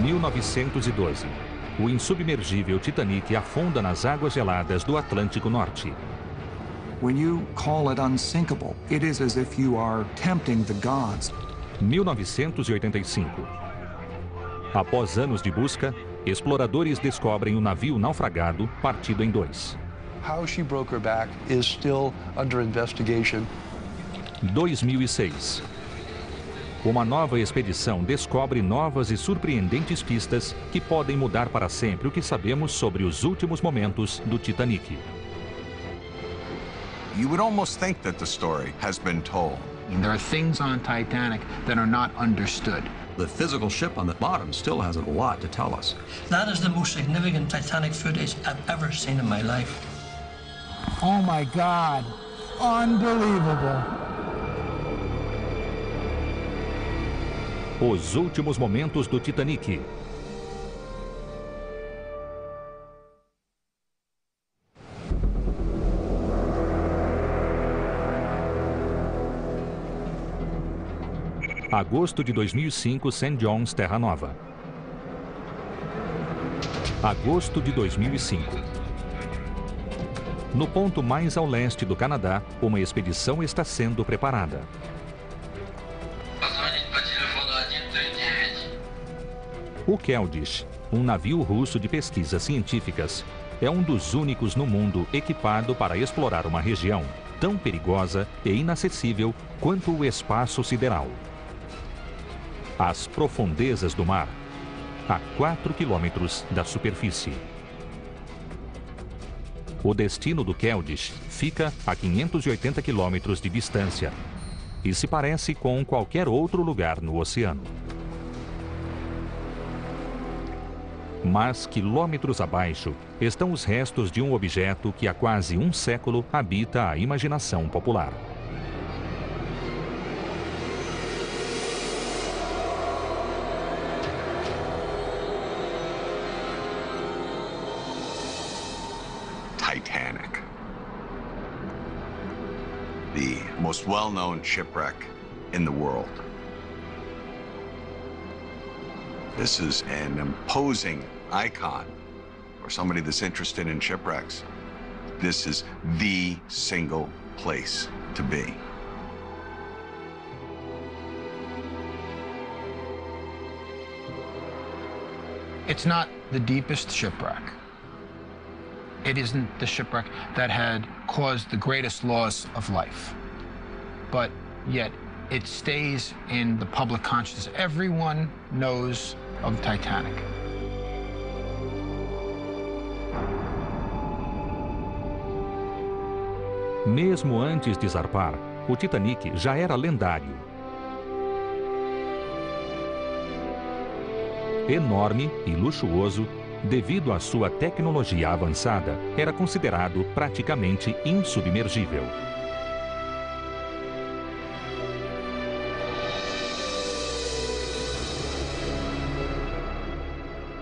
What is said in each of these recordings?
1912. O insubmergível Titanic afunda nas águas geladas do Atlântico Norte. When you call it unsinkable, it is as if you are tempting the gods. 1985. Após anos de busca, exploradores descobrem o navio naufragado partido em dois. How she broke her back is still under investigation. 2006. Uma nova expedição descobre novas e surpreendentes pistas que podem mudar para sempre o que sabemos sobre os últimos momentos do Titanic. You would almost think that the story has been told. There are things on Titanic that are not understood. The physical ship on the bottom still has a lot to tell us. That is the most significant Titanic footage I've ever seen in my life. Oh my God, unbelievable. Os últimos momentos do Titanic. Agosto de 2005, St. John's, Terra Nova. Agosto de 2005. No ponto mais ao leste do Canadá, uma expedição está sendo preparada. O Keldysh, um navio russo de pesquisas científicas, é um dos únicos no mundo equipado para explorar uma região tão perigosa e inacessível quanto o espaço sideral. As profundezas do mar, a 4 quilômetros da superfície. O destino do Keldysh fica a 580 quilômetros de distância e se parece com qualquer outro lugar no oceano. Mas quilômetros abaixo estão os restos de um objeto que há quase um século habita a imaginação popular. Titanic. The most well-known shipwreck in the world. This is an imposing icon for somebody that's interested in shipwrecks. This is the single place to be. It's not the deepest shipwreck. It isn't the shipwreck that had caused the greatest loss of life. But yet, it stays in the public consciousness. Everyone knows of the Titanic. Mesmo antes de zarpar, o Titanic já era lendário. Enorme e luxuoso, devido à sua tecnologia avançada, era considerado praticamente insubmergível.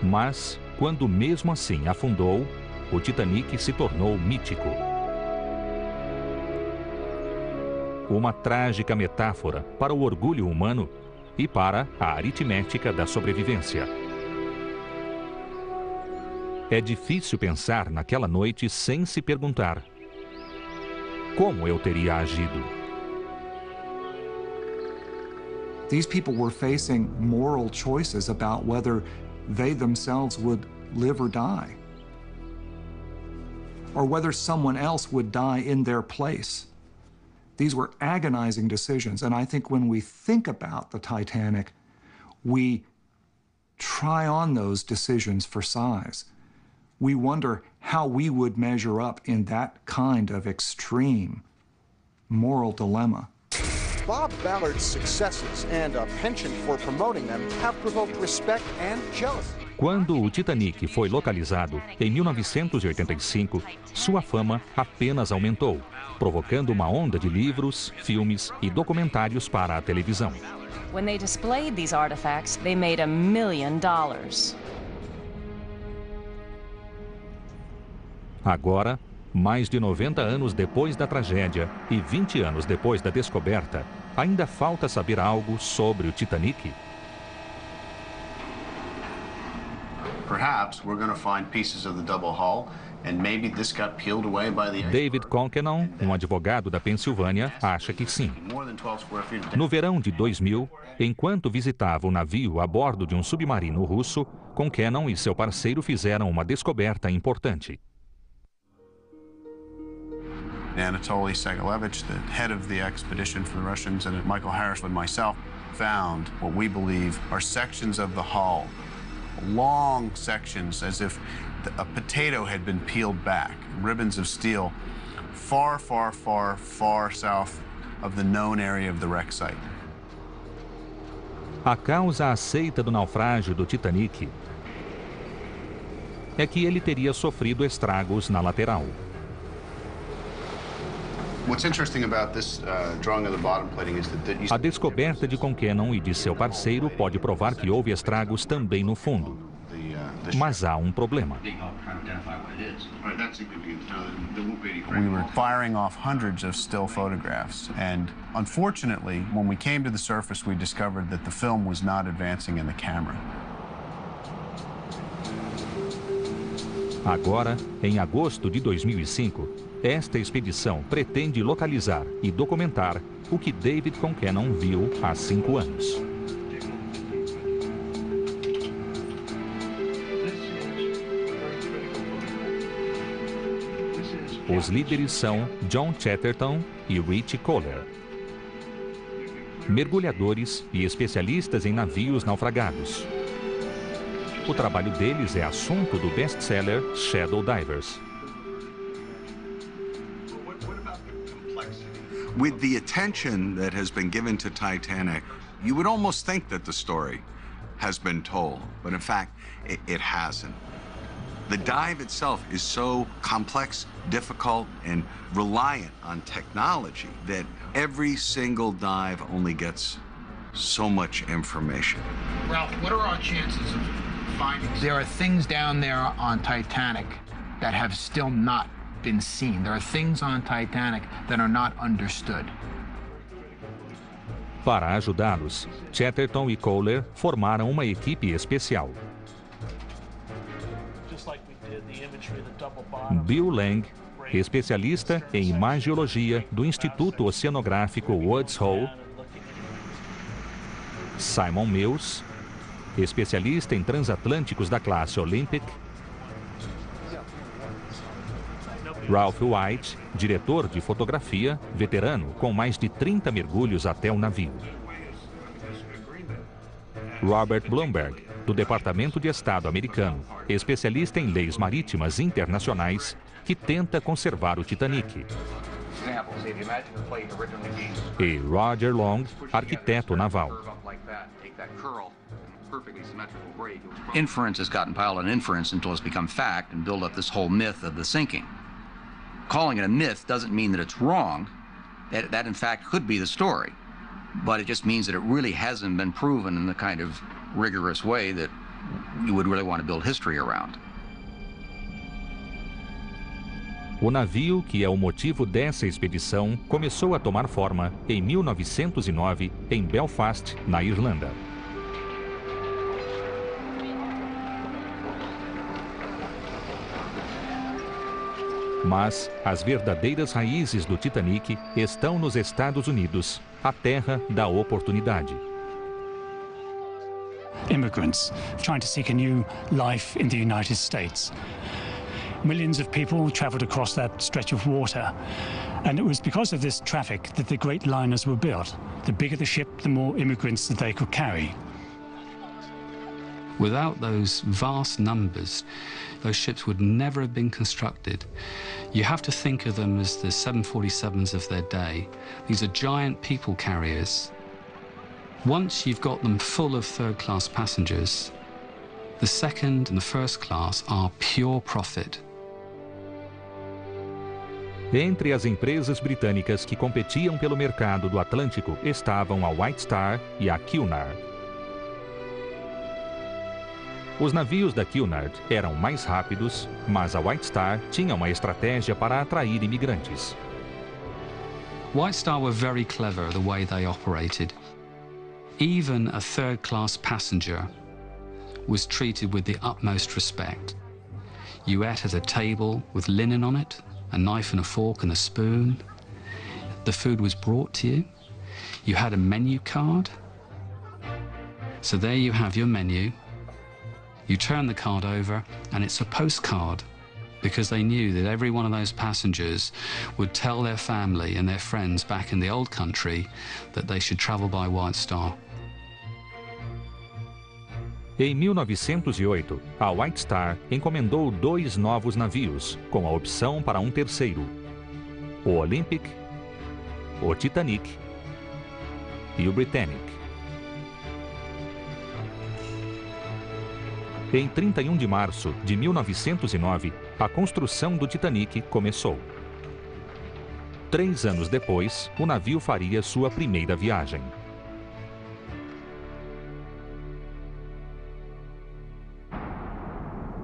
Mas, quando mesmo assim afundou, o Titanic se tornou mítico. Uma trágica metáfora para o orgulho humano e para a aritmética da sobrevivência. É difícil pensar naquela noite sem se perguntar: como eu teria agido? These people were facing moral choices about whether they themselves would live or die, or whether someone else would die in their place. These were agonizing decisions, and I think when we think about the Titanic, we try on those decisions for size. We wonder how we would measure up in that kind of extreme moral dilemma. Bob Ballard's successes and a penchant for promoting them have provoked respect and jealousy. Quando o Titanic foi localizado, em 1985, sua fama apenas aumentou, provocando uma onda de livros, filmes e documentários para a televisão. When they displayed these artifacts, they made $1 million. Agora, mais de 90 anos depois da tragédia e 20 anos depois da descoberta, ainda falta saber algo sobre o Titanic. perhaps we're going to find pieces of the double hull, and maybe this got peeled away by the David Conkenon, advogado da Pensilvânia, acha que sim. No verão de 2000, enquanto visitava o navio a bordo de um submarino russo, Conkenon e seu parceiro fizeram uma descoberta importante. Anatoly Segalevich, the head of the expedition for the Russians, and Michael Harris and myself found what we believe are sections of the hull, long sections as if a potato had been peeled back, ribbons of steel, far, far, far, far south of the known area of the wreck site. A causa aceita do naufrágio do Titanic é que ele teria sofrido estragos na lateral. A descoberta de Conkenon e de seu parceiro pode provar que houve estragos também no fundo. Mas há um problema. We were firing off hundreds of still photographs, and unfortunately, when we came to the surface, we discovered that the film was not advancing in the camera. Agora, em agosto de 2005, esta expedição pretende localizar e documentar o que David Conkenon viu há 5 anos. Os líderes são John Chatterton e Rich Kohler, mergulhadores e especialistas em navios naufragados. O trabalho deles é assunto do best-seller Shadow Divers. With the attention that has been given to Titanic, you would almost think that the story has been told, but in fact, it hasn't. The dive itself is so complex, difficult, and reliant on technology that every single dive only gets so much information. Ralph, what are our chances of finding? There are things down there on Titanic that have still not been seen. There are things on Titanic that are not understood. Para ajudá-los, Chatterton e Kohler formaram uma equipe especial. Bill Lang, especialista em imagiologia do Instituto Oceanográfico Woods Hole. Simon Mills, especialista em transatlânticos da classe Olympic. Ralph White, diretor de fotografia, veterano com mais de 30 mergulhos até o navio. Robert Blumberg, do Departamento de Estado americano, especialista em leis marítimas internacionais, que tenta conservar o Titanic. E Roger Long, arquiteto naval. Inference has gotten piled on inference until it's become fact and build up this whole myth of the sinking. Calling it a myth doesn't mean that it's wrong. That in fact could be the story. But it just means that it really hasn't been proven in the kind of rigorous way that you would really want to build history around. O navio, que é o motivo dessa expedição, começou a tomar forma em 1909 em Belfast, na Irlanda. Mas as verdadeiras raízes do Titanic estão nos Estados Unidos, a terra da oportunidade. Immigrants trying to seek a new life in the United States. Millions of people traveled across that stretch of water, and it was because of this traffic that the great liners were built. The bigger the ship, the more immigrants that they could carry. Without those vast numbers, those ships would never have been constructed. You have to think of them as the 747s of their day. These are giant people carriers. Once you've got them full of third-class passengers, the second and the first class are pure profit. Entre as empresas britânicas que competiam pelo mercado do Atlântico estavam a White Star e a Cunard. Os navios da Cunard eram mais rápidos, mas a White Star tinha uma estratégia para atrair imigrantes. White Star were very clever the way they operated. Even a third-class passenger was treated with the utmost respect. You ate at a table with linen on it, a knife and a fork and a spoon. The food was brought to you. You had a menu card. So there you have your menu. You turn the card over and it's a postcard, because they knew that every one of those passengers would tell their family and their friends back in the old country that they should travel by White Star. Em 1908, a White Star encomendou 2 novos navios, com a opção para um terceiro: o Olympic, o Titanic e o Britannic. Em 31 de março de 1909, a construção do Titanic começou. 3 anos depois, o navio faria sua primeira viagem.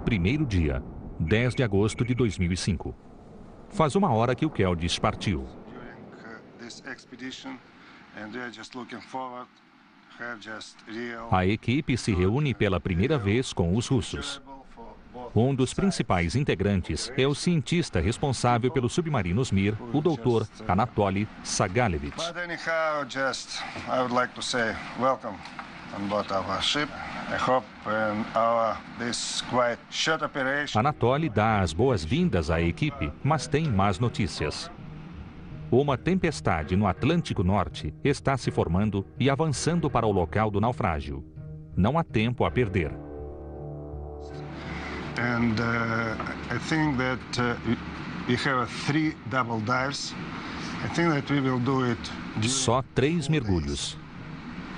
Primeiro dia, 10 de agosto de 2005. Faz 1 hora que o Keldysh partiu. A equipe se reúne pela primeira vez com os russos. Um dos principais integrantes é o cientista responsável pelos submarinos Mir, o Dr. Anatoly Sagalevich. Anatoly dá as boas-vindas à equipe, mas tem más notícias. Uma tempestade no Atlântico Norte está se formando e avançando para o local do naufrágio. Não há tempo a perder. And I think that we have 3 double dives. I think that we will do it. Só 3 mergulhos.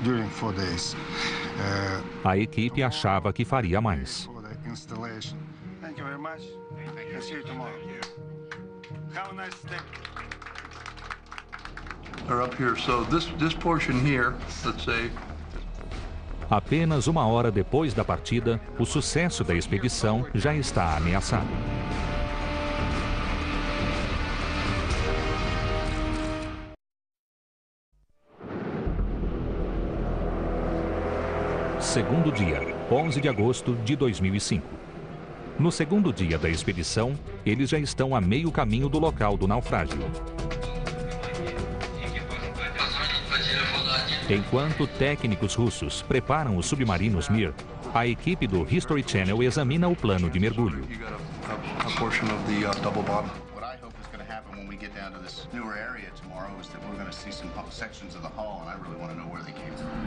During 4 days. A equipe achava que faria mais. Thank you very much. I'll see you tomorrow. Have a nice day. Are up here. So this portion here, let's say. Apenas 1 hora depois da partida, o sucesso da expedição já está ameaçado. Segundo dia, 11 de agosto de 2005. No segundo dia da expedição, eles já estão a meio caminho do local do naufrágio. Enquanto técnicos russos preparam os submarinos Mir, a equipe do History Channel examina o plano de mergulho.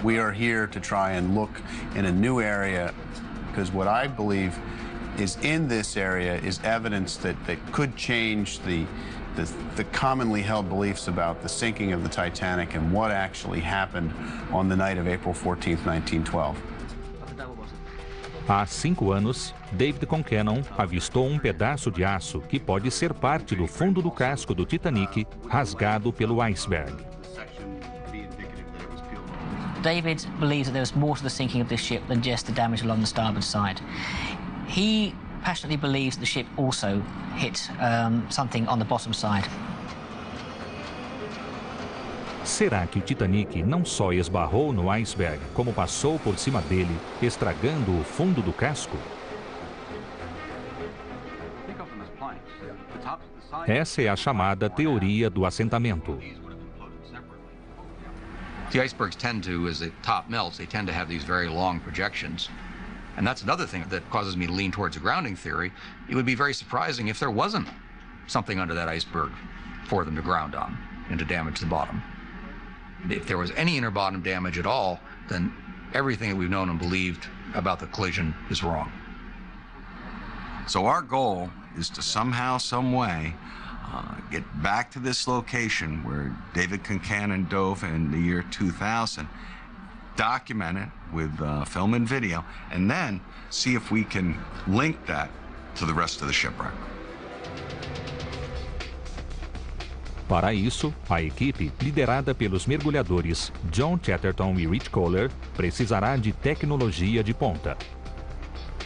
We are here to try and look in a new area, because what I believe is in this area is evidence that could change the commonly held beliefs about the sinking of the Titanic and what actually happened on the night of April 14th, 1912. Há 5 anos, David Concannon avistou um pedaço de aço que pode ser parte do fundo do casco do Titanic, rasgado pelo iceberg. David believes that there was more to the sinking of this ship than just the damage along the starboard side. He passionately believes the ship also hit something on the bottom side. Será que o Titanic não só esbarrou no iceberg, como passou por cima dele, estragando o fundo do casco? Essa é a chamada teoria do assentamento. The icebergs tend to, as the top melts, they tend to have these very long projections. And that's another thing that causes me to lean towards a grounding theory. It would be very surprising if there wasn't something under that iceberg for them to ground on and to damage the bottom. If there was any inner bottom damage at all, then everything that we've known and believed about the collision is wrong. So our goal is to somehow, some way, get back to this location where David Concannon dove in the year 2000, document it with film and video, and then see if we can link that to the rest of the shipwreck. Para isso, a equipe, liderada pelos mergulhadores John Chatterton e Rich Kohler, precisará de tecnologia de ponta: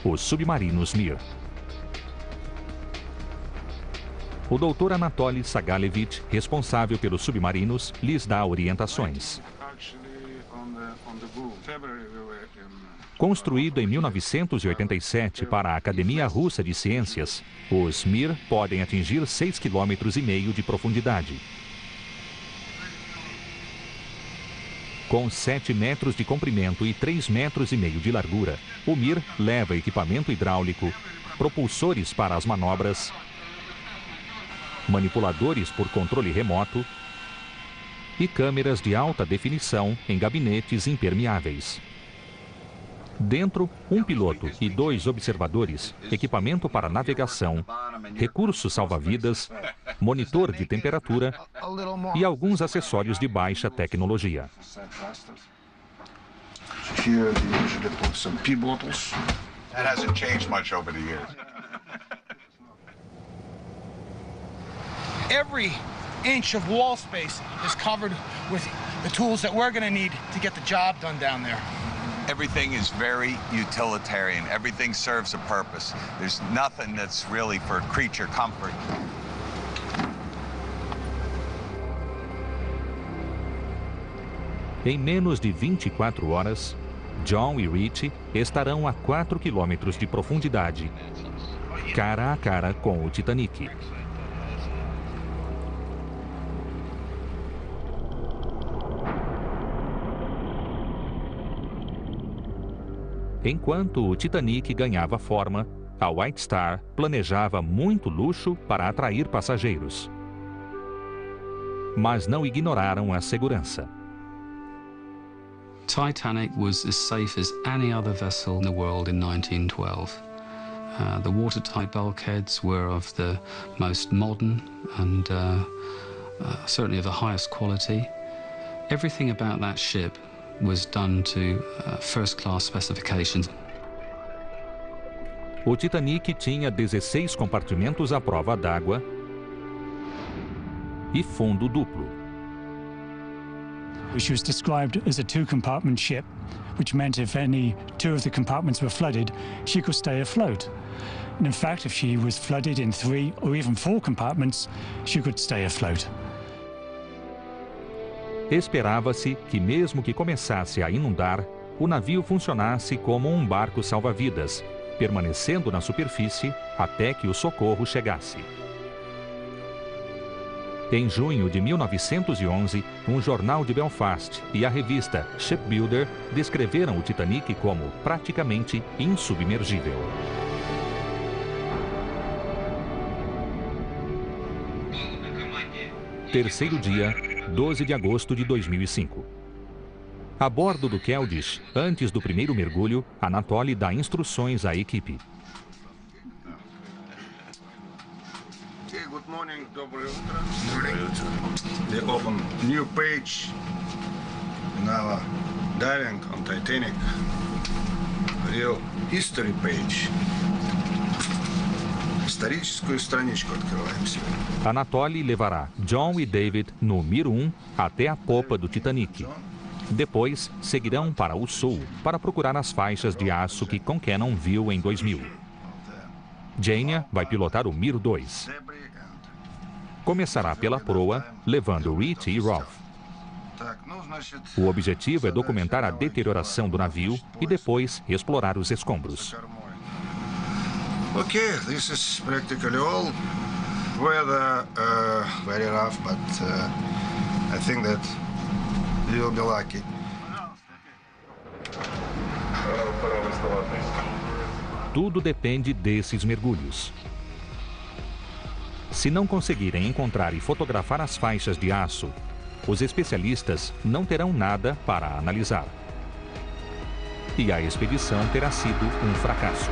os submarinos Mir. O Dr. Anatoly Sagalevich, responsável pelos submarinos, lhes dá orientações. Construído em 1987 para a Academia Russa de Ciências, os Mir podem atingir 6,5 km de profundidade. Com 7 metros de comprimento e 3,5 metros de largura, o Mir leva equipamento hidráulico, propulsores para as manobras, manipuladores por controle remoto e câmeras de alta definição em gabinetes impermeáveis. Dentro, um piloto e 2 observadores, equipamento para navegação, recursos salva-vidas, monitor de temperatura e alguns acessórios de baixa tecnologia. Here they usually put some pee bottles. That hasn't changed much over the years. Every inch of wall space is covered with the tools that we're going to need to get the job done down there. Everything is very utilitarian. Everything serves a purpose. There's nothing that's really for creature comfort. Em menos de 24 horas, John e Rich estarão a 4 quilômetros de profundidade, cara a cara com o Titanic. Enquanto o Titanic ganhava forma, a White Star planejava muito luxo para atrair passageiros. Mas não ignoraram a segurança. Titanic was as safe as any other vessel in the world in 1912. The watertight bulkheads were of the most modern and certainly of the highest quality. Everything about that ship was done to first-class specifications. O Titanic tinha 16 compartimentos à prova d'água e fundo duplo. She was described as a 2-compartment ship, which meant if any 2 of the compartments were flooded, she could stay afloat. And in fact, if she was flooded in 3 or even 4 compartments, she could stay afloat. Esperava-se que, mesmo que começasse a inundar, o navio funcionasse como um barco salva-vidas, permanecendo na superfície até que o socorro chegasse. Em junho de 1911, um jornal de Belfast e a revista Shipbuilder descreveram o Titanic como praticamente insubmergível. Terceiro dia, 12 de agosto de 2005. A bordo do Keldysh, antes do primeiro mergulho, Anatoly dá instruções à equipe. Good morning, доброе утро. They open new page in our diving on Titanic. Real history page. Историческую страничку открываем сегодня. Anatoly levará John e David no Mir 1 até a popa do Titanic. Depois, seguirão para o sul para procurar as faixas de aço que Concannon viu em 2000. Jania vai pilotar o Mir 2. Começará pela proa, levando Rich e Rolf. O objetivo é documentar a deterioração do navio e depois explorar os escombros. Okay, this is practically all. Weather very rough, but I think that we will be lucky. Tudo depende desses mergulhos. Se não conseguirem encontrar e fotografar as faixas de aço, os especialistas não terão nada para analisar. E a expedição terá sido um fracasso.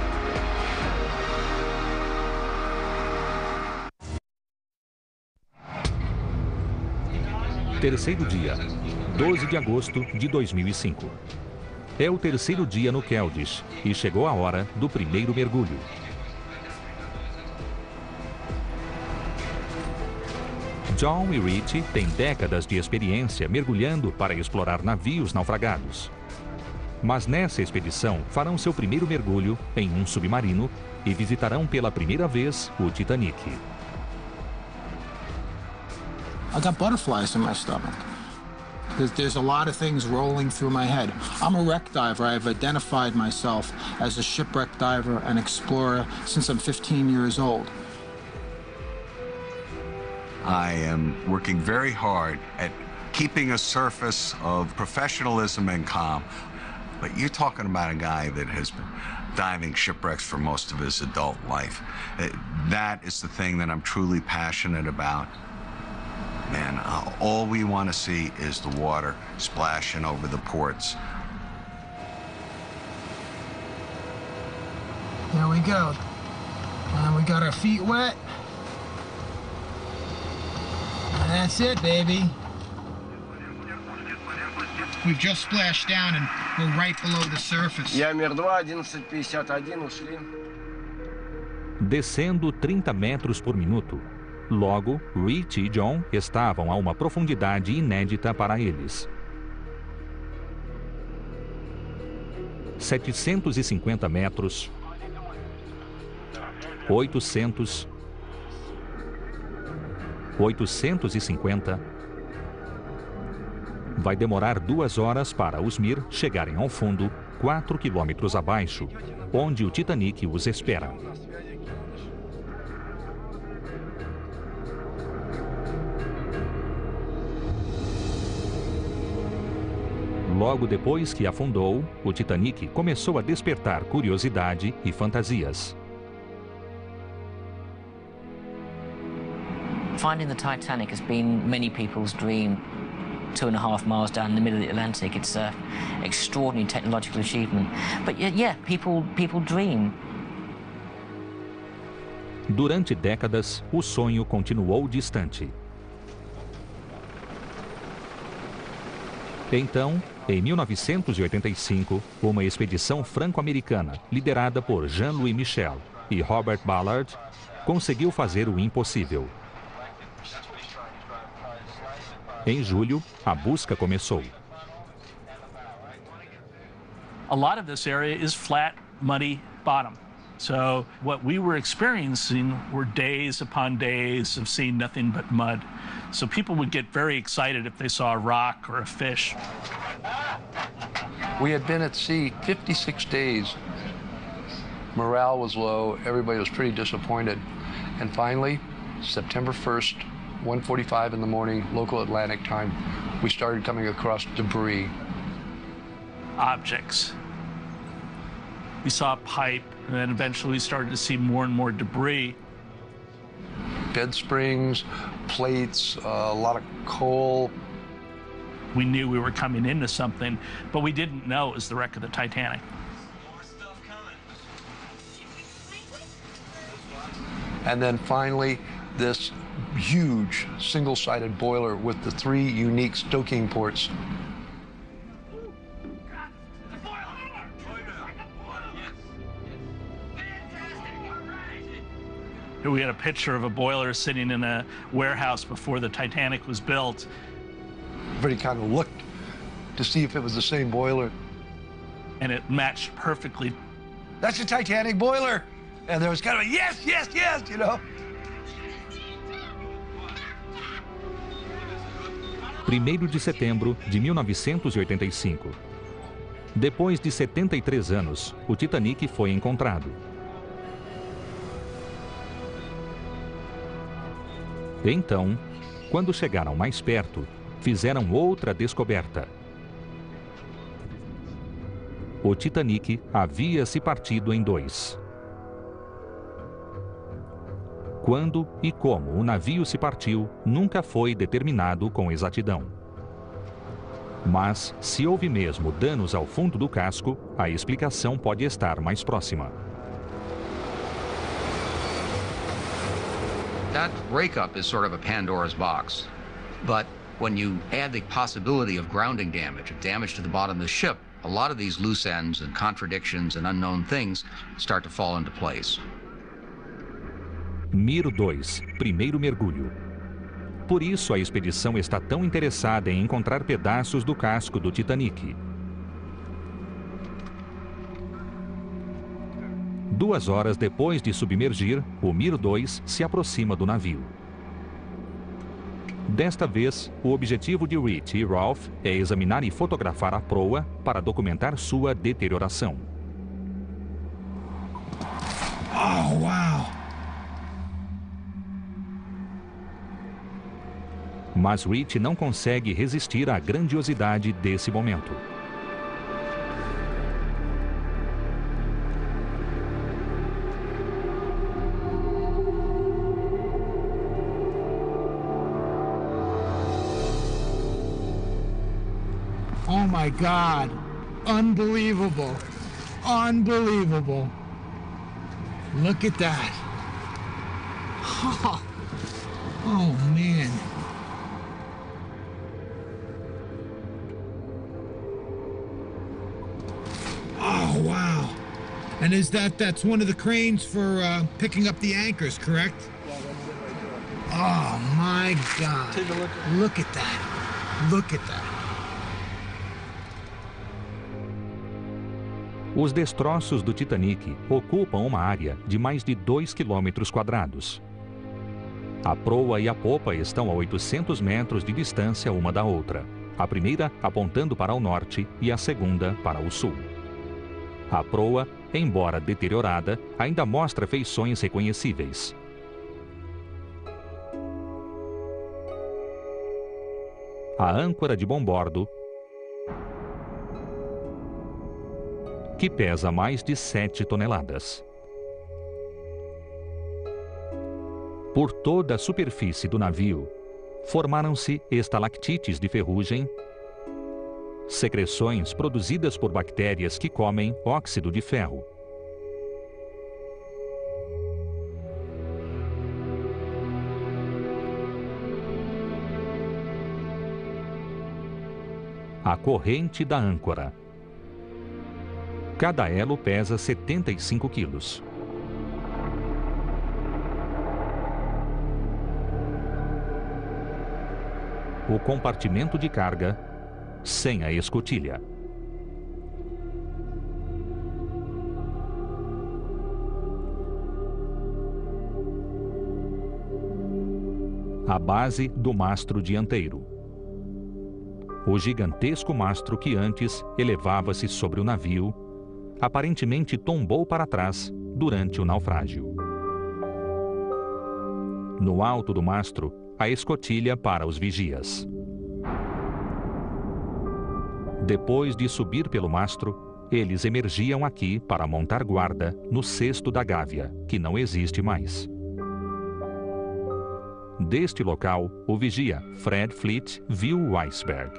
Terceiro dia, 12 de agosto de 2005. É o terceiro dia no Keldysh e chegou a hora do primeiro mergulho. John e Rich têm décadas de experiência mergulhando para explorar navios naufragados. Mas nessa expedição farão seu primeiro mergulho em um submarino e visitarão pela primeira vez o Titanic. I got butterflies in my stomach. There's a lot of things rolling through my head. I'm a wreck diver. I've identified myself as a shipwreck diver and explorer since I'm 15 years old. I am working very hard at keeping a surface of professionalism and calm. But you're talking about a guy that has been diving shipwrecks for most of his adult life. That is the thing that I'm truly passionate about. Man, all we want to see is the water splashing over the ports. There we go. And we got our feet wet. And that's it, baby. We've just splashed down and we're right below the surface. Ямер-2, 11:51, ушли. Descendo 30 metros por minuto. Logo, Rich e John estavam a uma profundidade inédita para eles. 750 metros, 800, 850. Vai demorar 2 horas para os Mir chegarem ao fundo, 4 quilômetros abaixo, onde o Titanic os espera. Logo depois que afundou, o Titanic começou a despertar curiosidade e fantasias. Finding the Titanic has been many people's dream. 2.5 miles down in the middle of the Atlantic, it's an extraordinary technological achievement. But yeah, people dream. Durante décadas, o sonho continuou distante. Então, em 1985, uma expedição franco-americana, liderada por Jean-Louis Michel e Robert Ballard, conseguiu fazer o impossível. Em julho, a busca começou. A lot of this area is flat, muddy bottom. So what we were experiencing were days upon days of seeing nothing but mud. So people would get very excited if they saw a rock or a fish. We had been at sea 56 days. Morale was low, everybody was pretty disappointed. And finally, September 1st, 1:45 in the morning, local Atlantic time, we started coming across debris. Objects. We saw a pipe, and then eventually we started to see more and more debris. Bed springs, plates, a lot of coal. We knew we were coming into something, but we didn't know it was the wreck of the Titanic. And then finally, this huge single-sided boiler with the 3 unique stoking ports. Here we had a picture of a boiler sitting in a warehouse before the Titanic was built. Everybody kind of looked to see if it was the same boiler. And it matched perfectly. That's the Titanic boiler! And there was kind of a yes, yes, yes, you know? 1º de setembro de 1985. Depois de 73 anos, o Titanic foi encontrado. Então, quando chegaram mais perto, fizeram outra descoberta. O Titanic havia se partido em 2. Quando e como o navio se partiu nunca foi determinado com exatidão. Mas, se houve mesmo danos ao fundo do casco, a explicação pode estar mais próxima. That breakup is sort of a Pandora's box. But when you add the possibility of grounding damage, of damage to the bottom of the ship, a lot of these loose ends and contradictions and unknown things start to fall into place. Mir 2, primeiro mergulho. Por isso a expedição está tão interessada em encontrar pedaços do casco do Titanic. 2 horas depois de submergir, o Mir 2 se aproxima do navio. Desta vez, o objetivo de Rich e Rolfe é examinar e fotografar a proa para documentar sua deterioração. Oh, wow! Mas Rich não consegue resistir à grandiosidade desse momento. Oh my God! Unbelievable! Unbelievable! Look at that! Oh man! Oh wow! And is that's one of the cranes for picking up the anchors, correct? Yeah, that's it right there. Oh my God! Take a look. Look at that! Look at that! Os destroços do Titanic ocupam uma área de mais de 2 km². A proa e a popa estão a 800 metros de distância uma da outra, a primeira apontando para o norte e a segunda para o sul. A proa, embora deteriorada, ainda mostra feições reconhecíveis. A âncora de bombordo, que pesa mais de 7 toneladas. Por toda a superfície do navio, formaram-se estalactites de ferrugem, secreções produzidas por bactérias que comem óxido de ferro. A corrente da âncora. Cada elo pesa 75 quilos. O compartimento de carga sem a escotilha. A base do mastro dianteiro. O gigantesco mastro que antes elevava-se sobre o navio aparentemente tombou para trás durante o naufrágio. No alto do mastro, a escotilha para os vigias. Depois de subir pelo mastro, eles emergiam aqui para montar guarda no cesto da gávea, que não existe mais. Deste local, o vigia Fred Fleet viu o iceberg.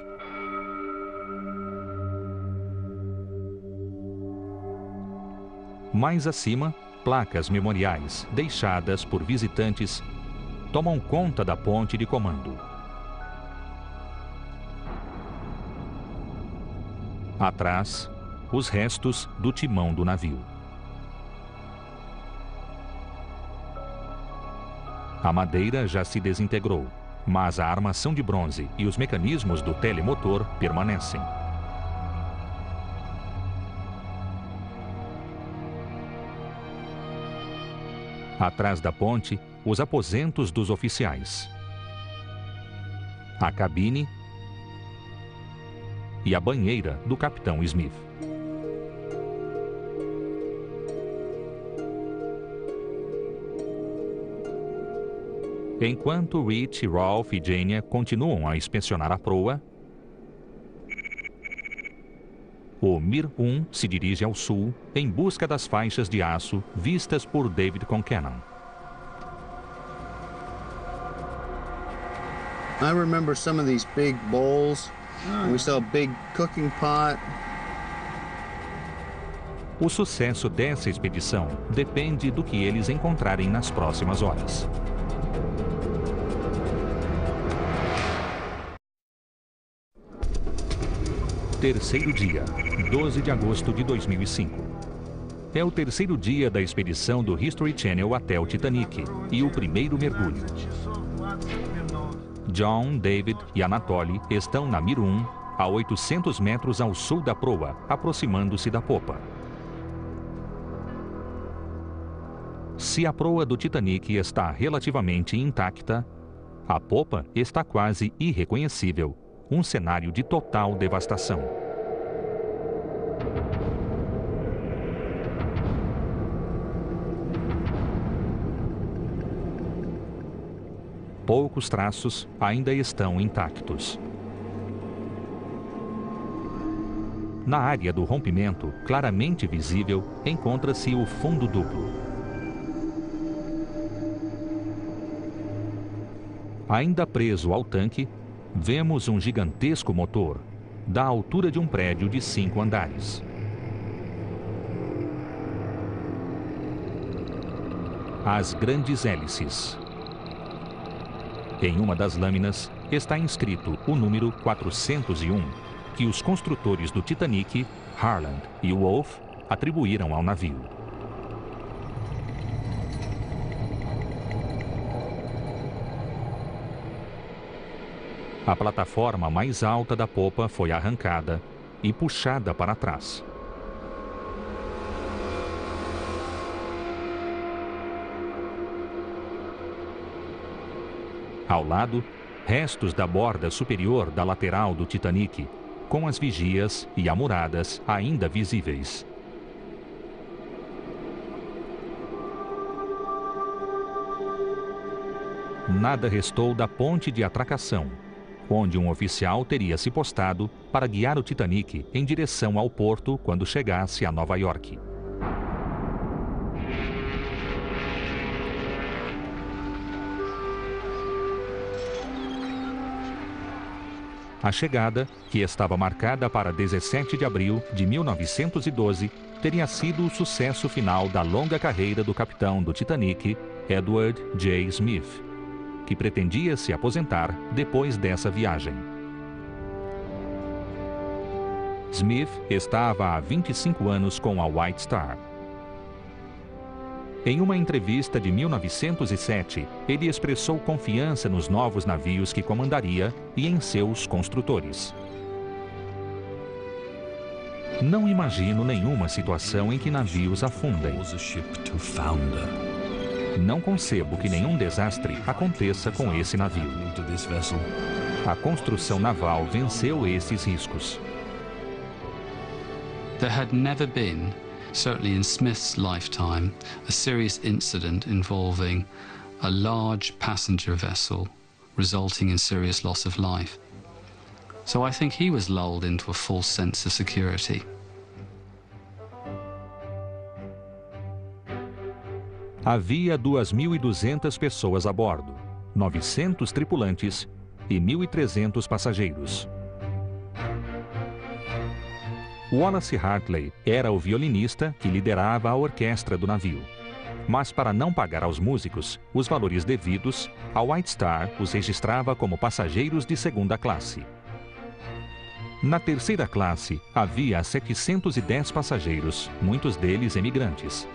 Mais acima, placas memoriais deixadas por visitantes tomam conta da ponte de comando. Atrás, os restos do timão do navio. A madeira já se desintegrou, mas a armação de bronze e os mecanismos do telemotor permanecem. Atrás da ponte, os aposentos dos oficiais. A cabine e a banheira do capitão Smith. Enquanto Rich, Rolfe e Jania continuam a inspecionar a proa, o Mir 1 se dirige ao sul em busca das faixas de aço vistas por David Concannon. I remember some of these big bowls. We saw a big cooking pot. O sucesso dessa expedição depende do que eles encontrarem nas próximas horas. Terceiro dia, 12 de agosto de 2005. É o terceiro dia da expedição do History Channel até o Titanic e o primeiro mergulho. John, David e Anatoly estão na Mir 1, a 800 metros ao sul da proa, aproximando-se da popa. Se a proa do Titanic está relativamente intacta, A popa está quase irreconhecível, um cenário de total devastação. Poucos traços ainda estão intactos. Na área do rompimento, claramente visível, encontra-se o fundo duplo. Ainda preso ao tanque, vemos um gigantesco motor, da altura de um prédio de 5 andares. As grandes hélices. Em uma das lâminas está inscrito o número 401, que os construtores do Titanic, Harland e Wolff, atribuíram ao navio. A plataforma mais alta da popa foi arrancada e puxada para trás. Ao lado, restos da borda superior da lateral do Titanic, com as vigias e amuradas ainda visíveis. Nada restou da ponte de atracação, onde um oficial teria se postado para guiar o Titanic em direção ao porto quando chegasse a Nova York. A chegada, que estava marcada para 17 de abril de 1912, teria sido o sucesso final da longa carreira do capitão do Titanic, Edward J. Smith, que pretendia se aposentar depois dessa viagem. Smith estava há 25 anos com a White Star. Em uma entrevista de 1907, ele expressou confiança nos novos navios que comandaria e em seus construtores. Não imagino nenhuma situação em que navios afundem. Não concebo que nenhum desastre aconteça com esse navio. A construção naval venceu esses riscos. There had never been, certainly in Smith's lifetime, a serious incident involving a large passenger vessel resulting in serious loss of life. So I think he was lulled into a false sense of security. Havia 2.200 pessoas a bordo, 900 tripulantes e 1.300 passageiros. Wallace Hartley era o violinista que liderava a orquestra do navio. Mas para não pagar aos músicos os valores devidos, a White Star os registrava como passageiros de segunda classe. Na terceira classe, havia 710 passageiros, muitos deles emigrantes.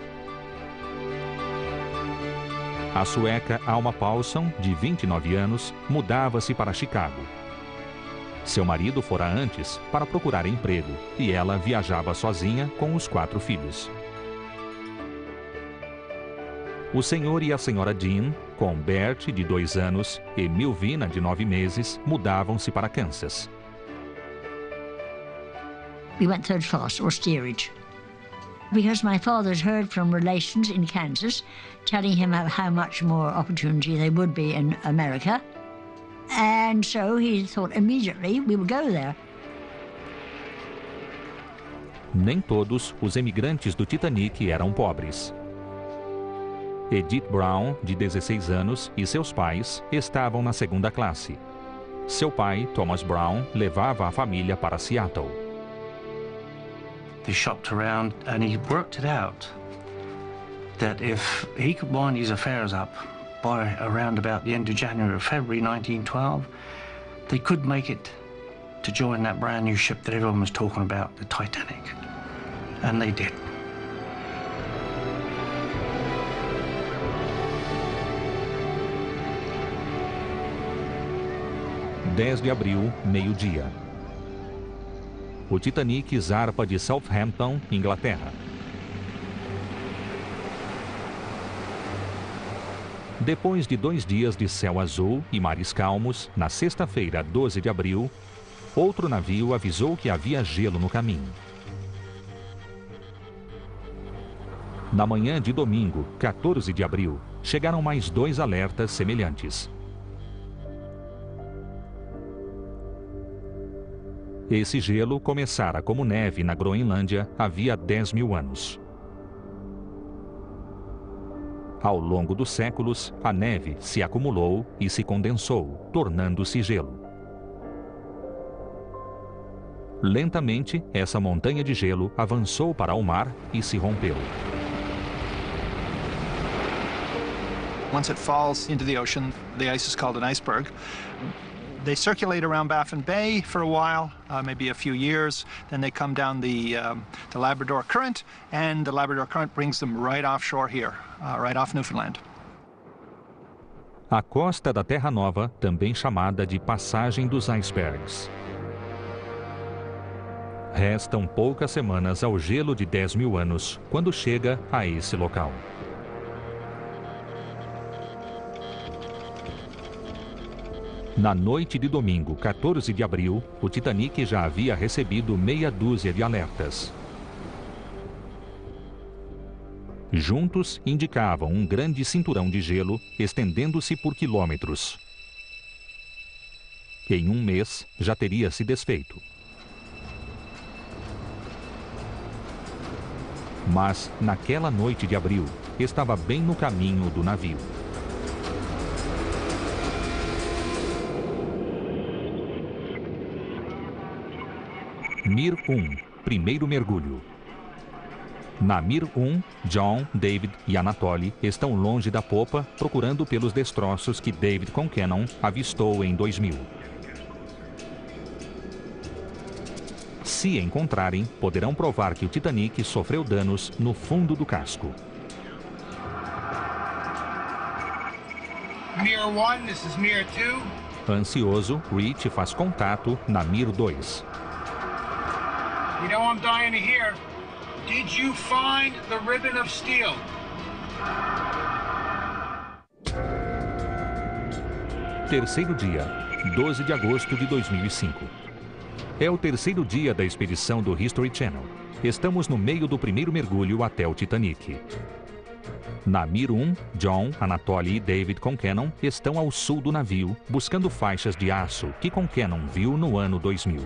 A sueca Alma Paulson, de 29 anos, mudava-se para Chicago. Seu marido fora antes para procurar emprego e ela viajava sozinha com os 4 filhos. O senhor e a senhora Dean, com Bert, de 2 anos, e Milvina, de 9 meses, mudavam-se para Kansas. We went third class, or steerage, because my father's heard from relations in Kansas telling him how much more opportunity there would be in America. And so he thought immediately we would go there. Nem todos os emigrantes do Titanic eram pobres. Edith Brown, de 16 anos, e seus pais estavam na segunda classe. Seu pai, Thomas Brown, levava a família para Seattle. They shopped around and he worked it out that if he could wind his affairs up by around about the end of January or February 1912, they could make it to join that brand new ship that everyone was talking about, the Titanic. And they did. (10 de abril, meio-dia). O Titanic zarpa de Southampton, Inglaterra. Depois de 2 dias de céu azul e mares calmos, na sexta-feira, 12 de abril, outro navio avisou que havia gelo no caminho. Na manhã de domingo, 14 de abril, chegaram mais 2 alertas semelhantes. Esse gelo começara como neve na Groenlândia havia 10.000 anos. Ao longo dos séculos, a neve se acumulou e se condensou, tornando-se gelo. Lentamente, essa montanha de gelo avançou para o mar e se rompeu. Once it falls into the ocean, the ice is called an iceberg. They circulate around Baffin Bay for a while, maybe a few years. Then they come down the Labrador Current, and the Labrador Current brings them right offshore here, right off Newfoundland. A costa da Terra Nova, também chamada de Passagem dos Icebergs. Restam poucas semanas ao gelo de 10.000 anos, quando chega a esse local. Na noite de domingo, 14 de abril, o Titanic já havia recebido meia dúzia de alertas. Juntos, indicavam um grande cinturão de gelo estendendo-se por quilômetros. Em um mês, já teria se desfeito. Mas, naquela noite de abril, estava bem no caminho do navio. Mir 1, primeiro mergulho. Na Mir 1, John, David e Anatoly estão longe da popa, procurando pelos destroços que David Concannon avistou em 2000. Se encontrarem, poderão provar que o Titanic sofreu danos no fundo do casco. Mir 1, this is Mir 2. Ansioso, Rich faz contato na Mir 2. You know I'm dying to hear. Did you find the ribbon of steel? Terceiro dia, 12 de agosto de 2005. É o terceiro dia da expedição do History Channel. Estamos no meio do primeiro mergulho até o Titanic. Na Mir 1, John, Anatoly e David Concannon estão ao sul do navio, buscando faixas de aço que Concannon viu no ano 2000.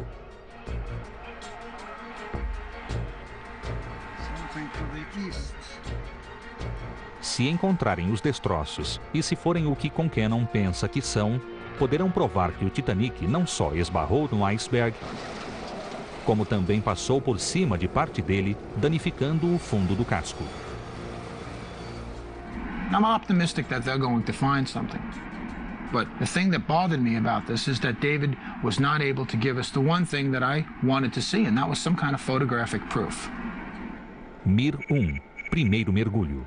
Se encontrarem os destroços e se forem o que Concannon pensa que são, poderão provar que o Titanic não só esbarrou no iceberg, como também passou por cima de parte dele, danificando o fundo do casco. I'm optimistic that they're going to find something. But the thing that bothered me about this is that David was not able to give us the one thing that I wanted to see, and that was some kind of photographic proof. Mir 1, primeiro mergulho.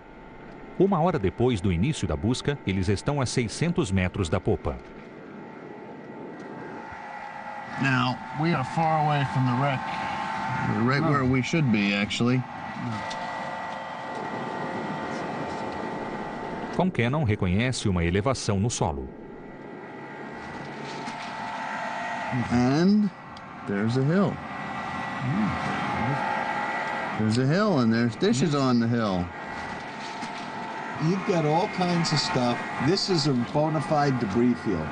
Uma hora depois do início da busca, eles estão a 600 metros da popa. Now, we are far away from the wreck. We're right where we should be, actually. Concannon reconhece uma elevação no solo. And there's a hill. There's a hill, and there's dishes on the hill. You've got all kinds of stuff. This is a bona fide debris field.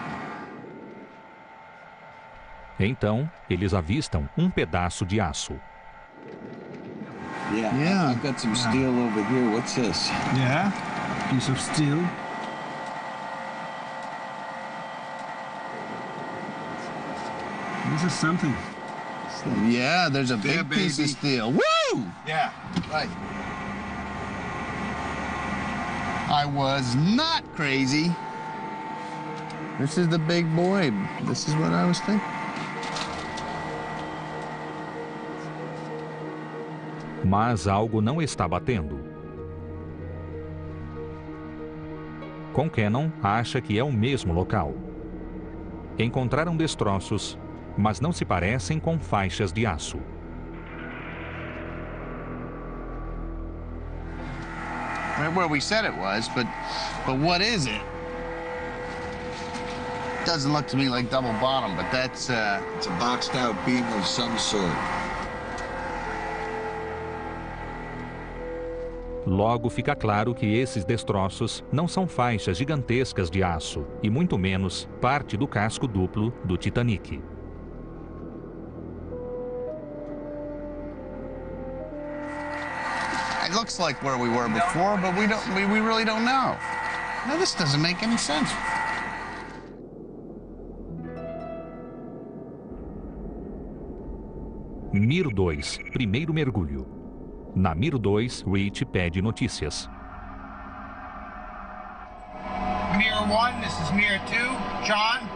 Então, eles avistam um pedaço de aço. Yeah. I've got some steel over here. What's this? Yeah, piece of steel. This is something. Yeah, there's a big piece of steel. Woo! Yeah, right. I was not crazy. This is the big boy. This is what I was thinking. Mas algo não está batendo. Concannon acha que é o mesmo local. Encontraram destroços, mas não se parecem com faixas de aço. right where we said it was, but what is it? Doesn't look to me like double bottom, but that's it's a boxed out beam of some sort. Logo fica claro que esses destroços não são faixas gigantescas de aço e muito menos parte do casco duplo do Titanic. It looks like where we were before, but we really don't know. Now, this doesn't make any sense. Mir 2, primeiro mergulho. Na Mir 2, Rich pede notícias. Mir 1, this is Mir 2. John?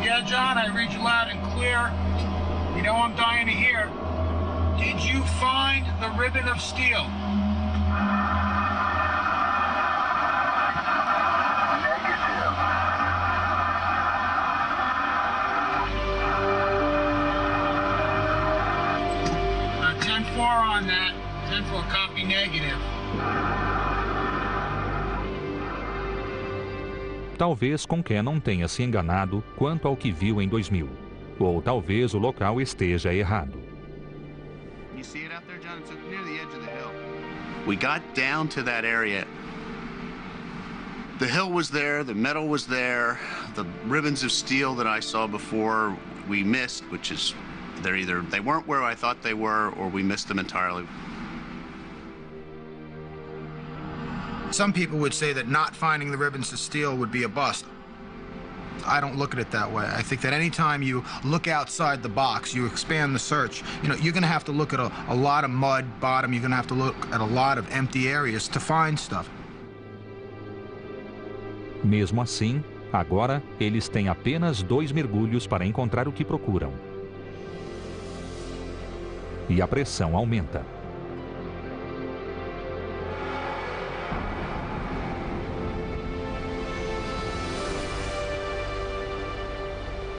Yeah, John, I read you loud and clear. You know I'm dying to hear. Did you find the ribbon of steel? On that, 10-4 copy negative. Talvez Concannon tenha se enganado quanto ao que viu em 2000. Ou talvez o local esteja errado. You see it out there, John? It's near the edge of the hill. We got down to that area. The hill was there, the metal was there, the ribbons of steel that I saw before we missed, which is they weren't where I thought they were, or we missed them entirely. Some people would say that not finding the ribbons of steel would be a bust. I don't look at it that way. I think that anytime you look outside the box, you expand the search, you're going to have to look at a lot of mud bottom, you're going to have to look at a lot of empty areas to find stuff. Mesmo assim, agora eles têm apenas 2 mergulhos para encontrar o que procuram. E a pressão aumenta.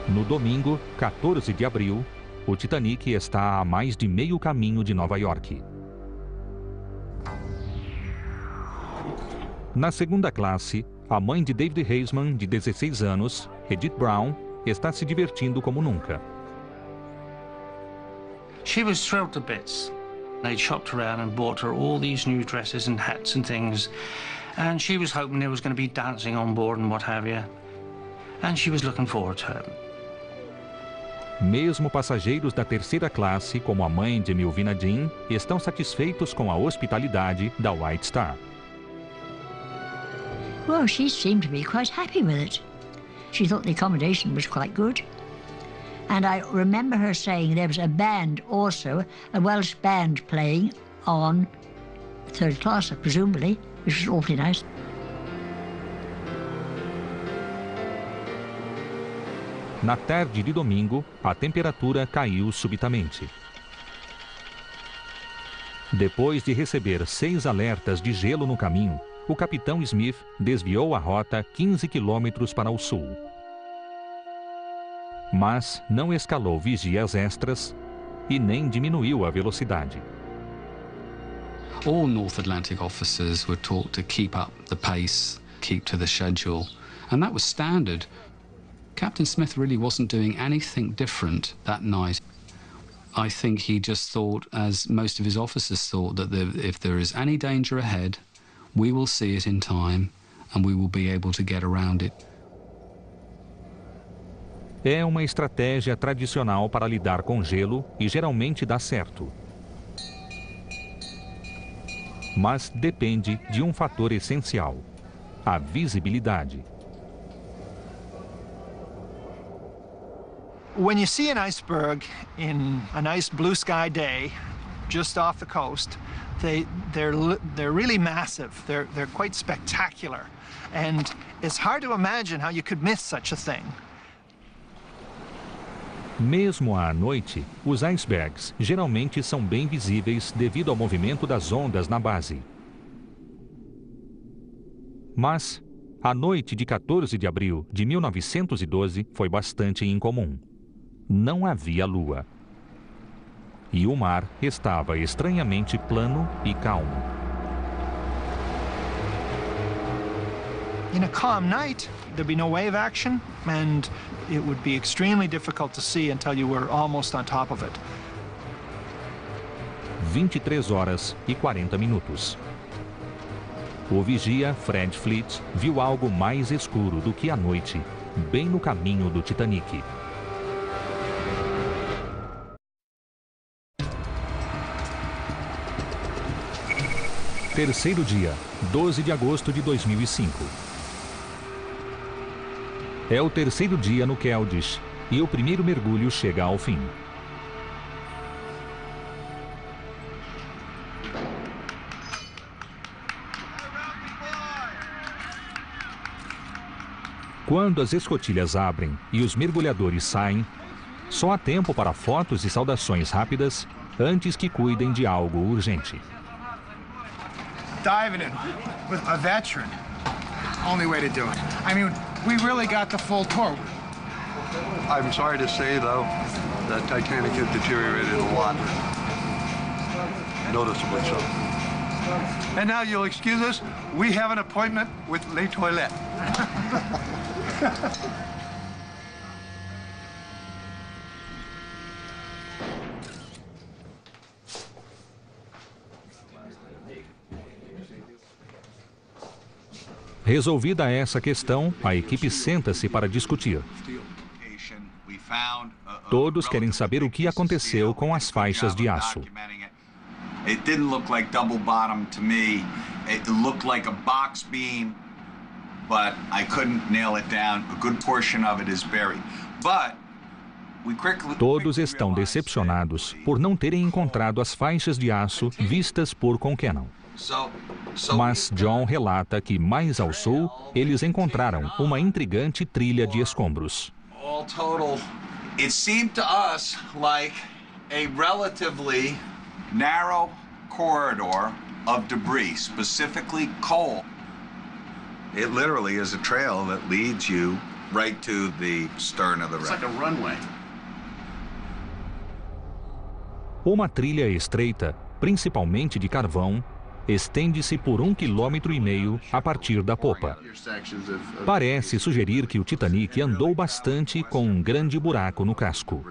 No domingo, 14 de abril, o Titanic está a mais de meio caminho de Nova York. Na segunda classe, a mãe de David Heisman, de 16 anos, Edith Brown, está se divertindo como nunca. She was thrilled to bits. They'd shopped around and bought her all these new dresses and hats and things, and she was hoping there was going to be dancing on board and what have you, and she was looking forward to it. Mesmo passageiros da terceira classe, como a mãe de Melvina Dean, estão satisfeitos com a hospitalidade da White Star. Well, she seemed to be quite happy with it. She thought the accommodation was quite good. And I remember her saying there was a band also, a Welsh band playing on third class, presumably, which was awfully nice. Na tarde de domingo, a temperatura caiu subitamente. Depois de receber 6 alertas de gelo no caminho, o capitão Smith desviou a rota 15 quilômetros para o sul. Mas não escalou vigias extras e nem diminuiu a velocidade. All North Atlantic officers were taught to keep up the pace, keep to the schedule, and that was standard. Captain Smith really wasn't doing anything different that night. I think he just thought, as most of his officers thought, that if there is any danger ahead, we will see it in time and we will be able to get around it. É uma estratégia tradicional para lidar com gelo e geralmente dá certo. Mas depende de um fator essencial: a visibilidade. When you see an iceberg in a nice blue sky day, just off the coast, they're really massive. They're quite spectacular, and it's hard to imagine how you could miss such a thing. Mesmo à noite, os icebergs geralmente são bem visíveis devido ao movimento das ondas na base. Mas a noite de 14 de abril de 1912 foi bastante incomum. não havia lua. E o mar estava estranhamente plano e calmo. In a calm night, there'd be no wave action, and it would be extremely difficult to see until you were almost on top of it. 23 horas e 40 minutos. O vigia Fred Fleet viu algo mais escuro do que a noite, bem no caminho do Titanic. Terceiro dia, 12 de agosto de 2005. É o terceiro dia no Keldysh e o primeiro mergulho chega ao fim. Quando as escotilhas abrem e os mergulhadores saem, só há tempo para fotos e saudações rápidas antes que cuidem de algo urgente. Diving in with a veteran. Only way to do it. I mean, we really got the full tour. I'm sorry to say, though, that Titanic has deteriorated a lot. Noticeably so. And now you'll excuse us, we have an appointment with Les Toilettes. Resolvida essa questão, a equipe senta-se para discutir. Todos querem saber o que aconteceu com as faixas de aço. It didn't look like double bottom to me. It looked like a box beam, but I couldn't nail it down. A good portion of it is buried. But todos estão decepcionados por não terem encontrado as faixas de aço vistas por Concannon. Mas John relata que mais ao sul, eles encontraram uma intrigante trilha de escombros. All total, it seemed to us like a relatively narrow corridor of debris, specifically coal. It literally is a trail that leads you right to the stern of the wreck. It's like a runway. Uma trilha estreita, principalmente de carvão, estende-se por 1,5 km a partir da popa. Parece sugerir que o Titanic andou bastante com um grande buraco no casco.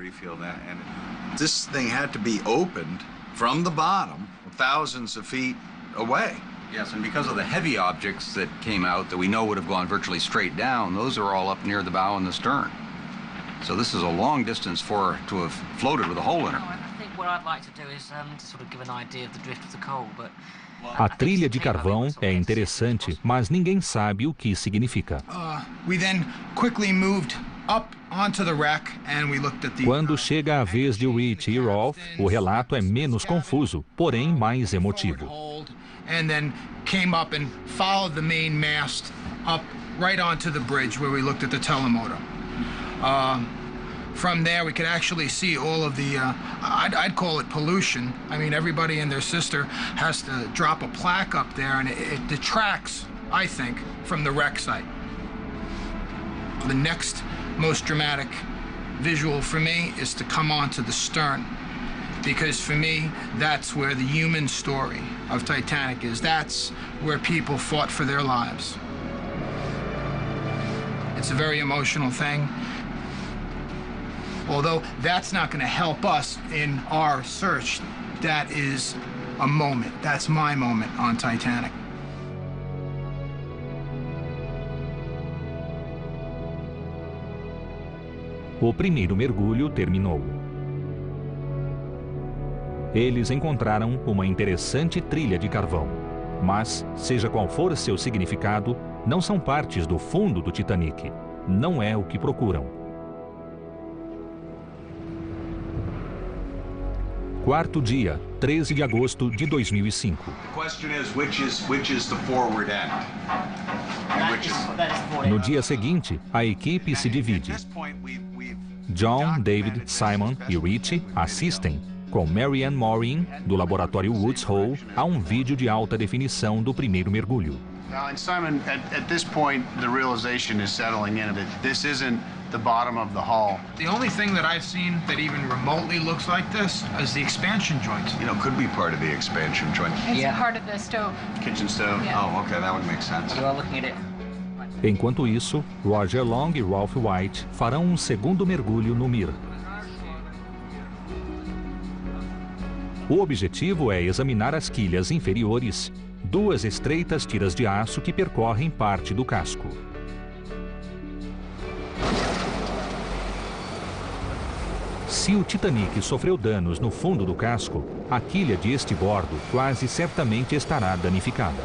This thing had to be opened from the bottom, thousands of feet away. Yes, and because of the heavy objects that came out that we know would have gone virtually straight down, those are all up near the bow and the stern. So this is a long distance for to have floated with a hole in it. I think what I'd like to do is to sort of give an idea of the drift of the coal, but a trilha de carvão é interessante, mas ninguém sabe o que significa. We then quickly moved up onto the wreck and we looked at the Quando chega a vez de Rich e Rolf, o relato é menos confuso, porém mais emotivo. And then came up and followed the main mast up right onto the bridge where we looked at the telemotor. From there, we could actually see all of the, I'd call it pollution. I mean, everybody and their sister has to drop a plaque up there, and it detracts, I think, from the wreck site. The next most dramatic visual for me is to come onto the stern, because for me, that's where the human story of Titanic is. That's where people fought for their lives. It's a very emotional thing. Although that's not going to help us in our search, that is a moment. That's my moment on Titanic. O primeiro mergulho terminou. Eles encontraram uma interessante trilha de carvão, mas, seja qual for seu significado, não são partes do fundo do Titanic. Não é o que procuram. Quarto dia, 13 de agosto de 2005. No dia seguinte, a equipe se divide. John, David, Simon e Rich assistem, com Marianne Maureen, do laboratório Woods Hole, a um vídeo de alta definição do primeiro mergulho. Now, and Simon, at this point, the realization is settling in that this isn't the bottom of the hull. The only thing that I've seen that even remotely looks like this is the expansion joint. You know, could be part of the expansion joint. It's part of the stove. Kitchen stove. Yeah. Oh, okay, that would make sense. You are looking at it. Enquanto isso, Roger Long e Ralph White farão um segundo mergulho no Mir. O objetivo é examinar as quilhas inferiores, duas estreitas tiras de aço que percorrem parte do casco. Se o Titanic sofreu danos no fundo do casco, a quilha de este bordo quase certamente estará danificada.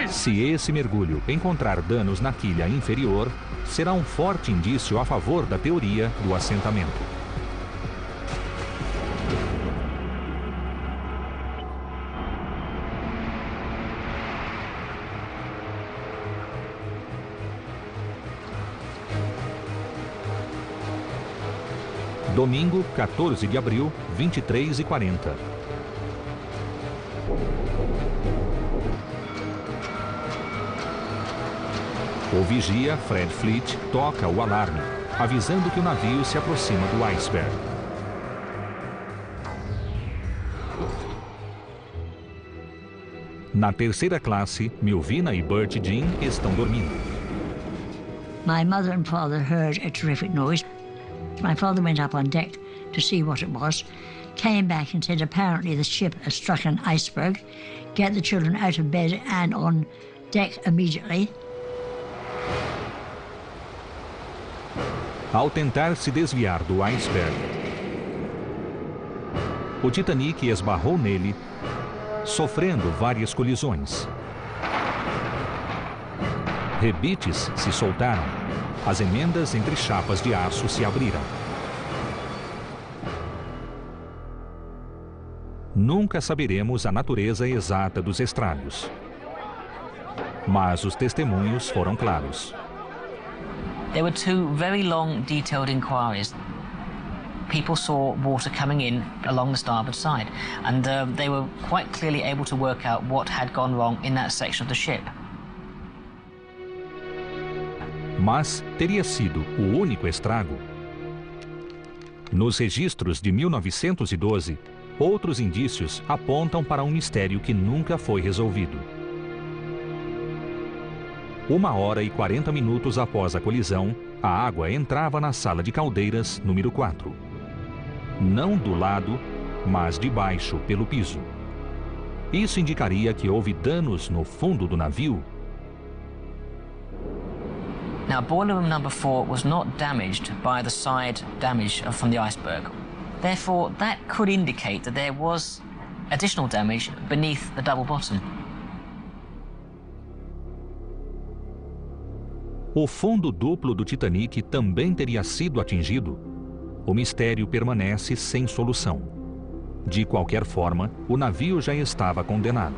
Se esse mergulho encontrar danos na quilha inferior, será um forte indício a favor da teoria do assentamento. Domingo, 14 de abril, 23h40. O vigia, Fred Fleet, toca o alarme, avisando que o navio se aproxima do iceberg. Na terceira classe, Milvina e Bert Jean estão dormindo. My mother and father heard a terrific noise. My father went up on deck to see what it was, came back and said apparently the ship had struck an iceberg, get the children out of bed and on deck immediately. Ao tentar se desviar do iceberg, o Titanic esbarrou nele, sofrendo várias colisões. Rebites se soltaram, as emendas entre chapas de aço se abriram. Nunca saberemos a natureza exata dos estragos, mas os testemunhos foram claros. There were two very long, detailed inquiries. People saw water coming in along the starboard side, and they were quite clearly able to work out what had gone wrong in that section of the ship. Mas teria sido o único estrago? Nos registros de 1912, outros indícios apontam para um mistério que nunca foi resolvido. 1h40 após a colisão, a água entrava na sala de caldeiras número 4. Não do lado, mas de baixo pelo piso. Isso indicaria que houve danos no fundo do navio. Now, boiler room number 4 was not damaged by the side damage from the iceberg. Therefore, that could indicate that there was additional damage beneath the double bottom. O fundo duplo do Titanic também teria sido atingido? O mistério permanece sem solução. De qualquer forma, o navio já estava condenado.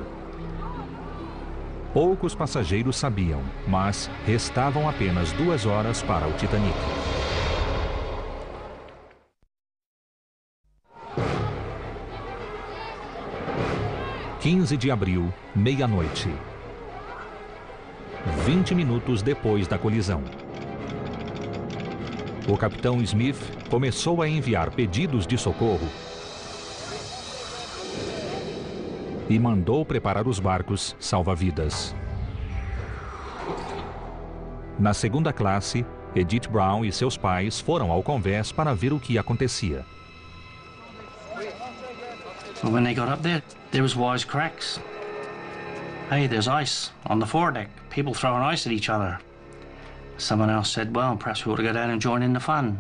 Poucos passageiros sabiam, mas restavam apenas 2 horas para o Titanic. – 15 de abril, meia-noite. 20 minutos depois da colisão. O capitão Smith começou a enviar pedidos de socorro e mandou preparar os barcos salva-vidas. Na segunda classe, Edith Brown e seus pais foram ao convés para ver o que acontecia. Well, when they got up there, there was wisecracks. Hey, there's ice on the foredeck. People throwing ice at each other. Someone else said, well, perhaps we ought to go down and join in the fun.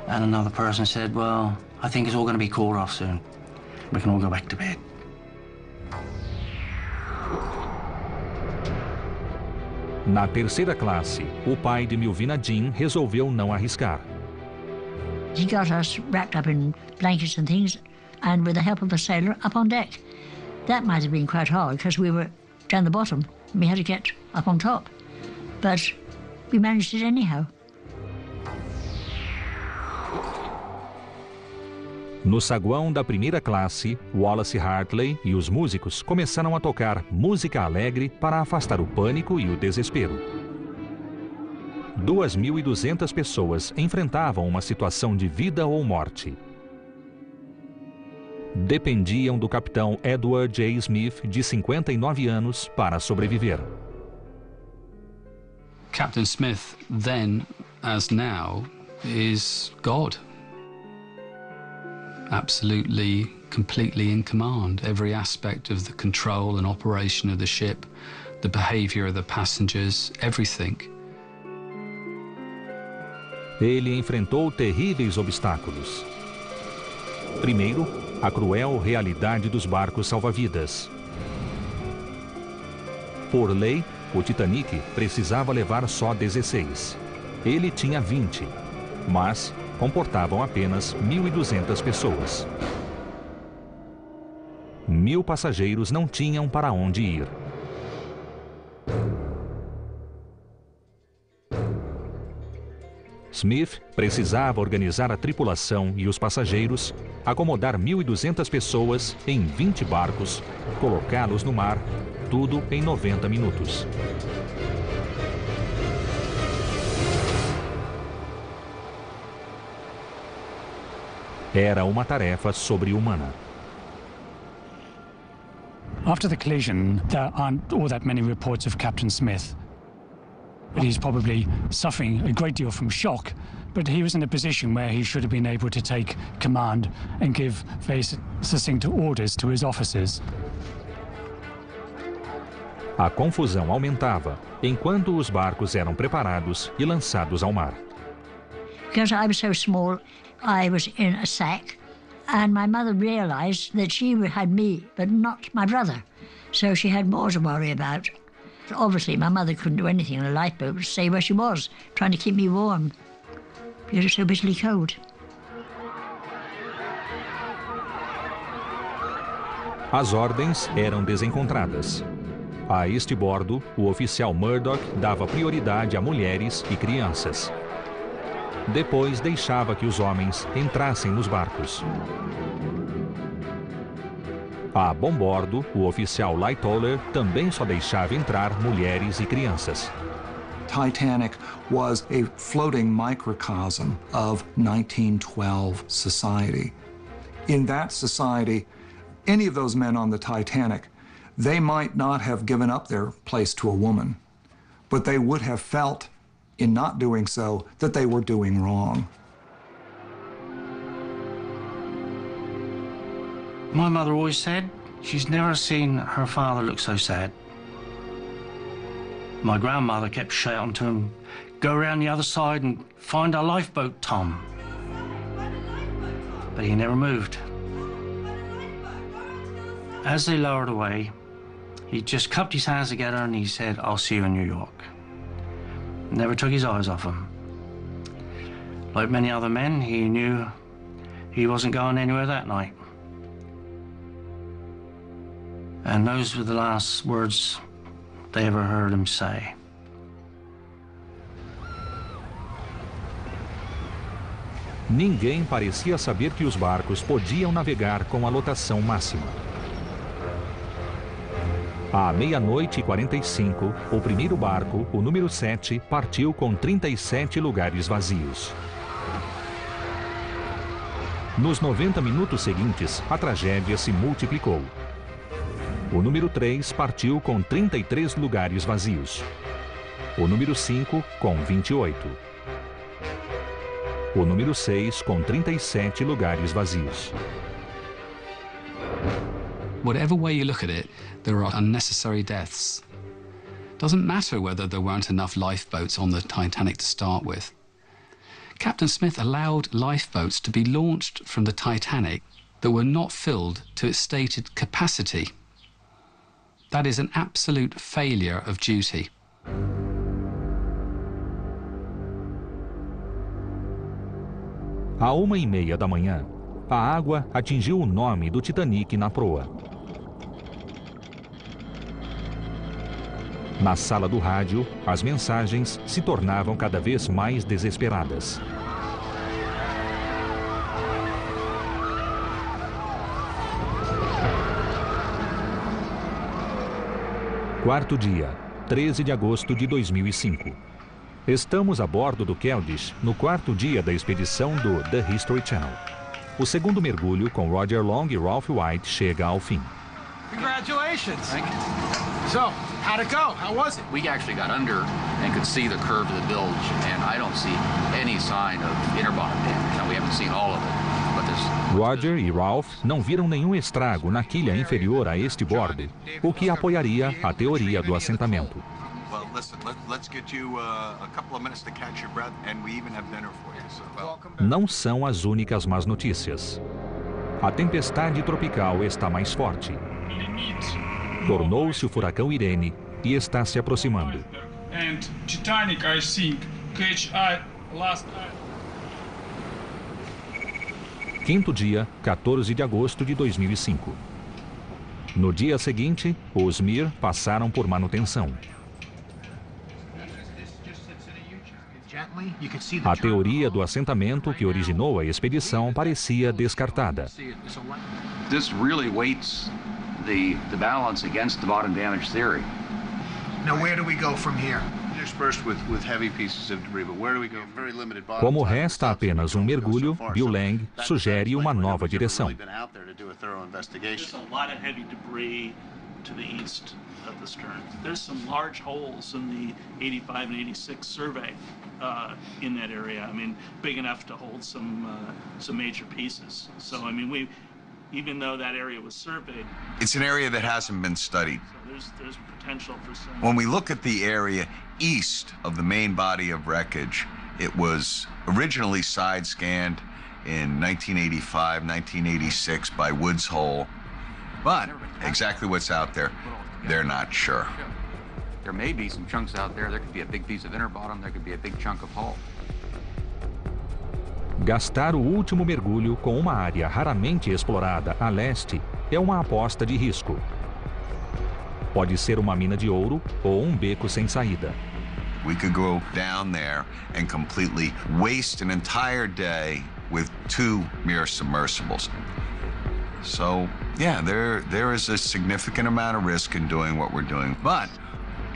And another person said, well, I think it's all going to be called off soon. We can all go back to bed. Na terceira classe, o pai de Milvina Jean resolveu não arriscar. He got us wrapped up in blankets and things, and with the help of a sailor, up on deck. That might have been quite hard, because we were down the bottom. We had to get up on top. But we managed it anyhow. No saguão da primeira classe, Wallace Hartley e os músicos começaram a tocar música alegre para afastar o pânico e o desespero. 2.200 pessoas enfrentavam uma situação de vida ou morte. Dependiam do capitão Edward J. Smith, de 59 anos, para sobreviver. Captain Smith, then as now, is God. Absolutely, completely in command. Every aspect of the control and operation of the ship, the behavior of the passengers, everything. Ele enfrentou terríveis obstáculos. Primeiro, a cruel realidade dos barcos salva-vidas. Por lei, o Titanic precisava levar só 16. Ele tinha 20, mas comportavam apenas 1.200 pessoas. 1.000 passageiros não tinham para onde ir. Smith precisava organizar a tripulação e os passageiros, acomodar 1.200 pessoas em 20 barcos, colocá-los no mar, tudo em 90 minutos. Era uma tarefa sobre-humana. After the collision, there aren't all that many reports of Captain Smith. He's probably suffering a great deal from shock, but he was in a position where he should have been able to take command and give very succinct orders to his officers. A confusão aumentava enquanto os barcos eram preparados e lançados ao mar. Because I was so small, I was in a sack, and my mother realized that she had me, but not my brother. So she had more to worry about. Obviously, my mother couldn't do anything in a lifeboat but stay where she was, trying to keep me warm, because it was so bitterly cold. As ordens eram desencontradas. A este bordo, o oficial Murdoch dava prioridade a mulheres e crianças. Depois deixava que os homens entrassem nos barcos. A bombordo, o oficial Lightoller também só deixava entrar mulheres e crianças. Titanic was a floating microcosm of 1912 society. In that society, any of those men on the Titanic, they might not have given up their place to a woman, but they would have felt, in not doing so, that they were doing wrong. My mother always said she's never seen her father look so sad. My grandmother kept shouting to him, "Go around the other side and find our lifeboat, Tom." But he never moved. As they lowered away, he just cupped his hands together and he said, "I'll see you in New York." Never took his eyes off him. Like many other men, he knew he wasn't going anywhere that night. And those were the last words they ever heard him say. Ninguém parecia saber que os barcos podiam navegar com a lotação máxima. À 00:45, o primeiro barco, o número 7, partiu com 37 lugares vazios. Nos 90 minutos seguintes, a tragédia se multiplicou. O número 3 partiu com 33 lugares vazios. O número 5 com 28. O número 6 com 37 lugares vazios. Whatever way you look at it, there are unnecessary deaths. Doesn't matter whether there weren't enough lifeboats on the Titanic to start with. Captain Smith allowed lifeboats to be launched from the Titanic that were not filled to its stated capacity. That is an absolute failure of duty. À 1:30 da manhã, a água atingiu o nome do Titanic na proa. Na sala do rádio, as mensagens se tornavam cada vez mais desesperadas. Quarto dia, 13 de agosto de 2005. Estamos a bordo do Keldysh no quarto dia da expedição do The History Channel. O segundo mergulho com Roger Long e Ralph White chega ao fim. Congratulations. Thank you. So, how'd it go? How was it? We actually got under and could see the curve of the bilge, and I don't see any sign of inner bottom damage. Now, we haven't seen all of it, but this... Roger e Ralph não viram nenhum estrago na quilha inferior a este bordo, o que apoiaria a teoria do assentamento. Well, listen, let's get you a couple of minutes to catch your breath, and we even have dinner for you. So, Não são as únicas más notícias. A tempestade tropical está mais forte. Tornou-se o furacão Irene e está se aproximando. And Titanic, I think, catch eye last eye. Quinto dia, 14 de agosto de 2005. No dia seguinte, os Mir passaram por manutenção. A teoria do assentamento que originou a expedição parecia descartada. This really weights the balance against the bottom damage theory. Now, where do we go from here? Interspersed with heavy pieces of debris, but where do we go? Very limited bottom. Como resta apenas um mergulho, Bill Lang sugere uma nova direção. There's a lot of heavy debris to the east of the stern. There's some large holes in the 85 and 86 survey in that area. I mean, big enough to hold some major pieces. So, I mean, even though that area was surveyed, it's an area that hasn't been studied. So there's potential for some. When we look at the area east of the main body of wreckage, it was originally side scanned in 1985, 1986 by Woods Hole, but exactly what's out there, they're not sure. There may be some chunks out there. There could be a big piece of inner bottom. There could be a big chunk of hull. Gastar o último mergulho com uma área raramente explorada a leste é uma aposta de risco. Pode ser uma mina de ouro ou um beco sem saída. We could go down there and completely waste an entire day with 2 Mir submersibles. So, yeah, there is a significant amount of risk in doing what we're doing, but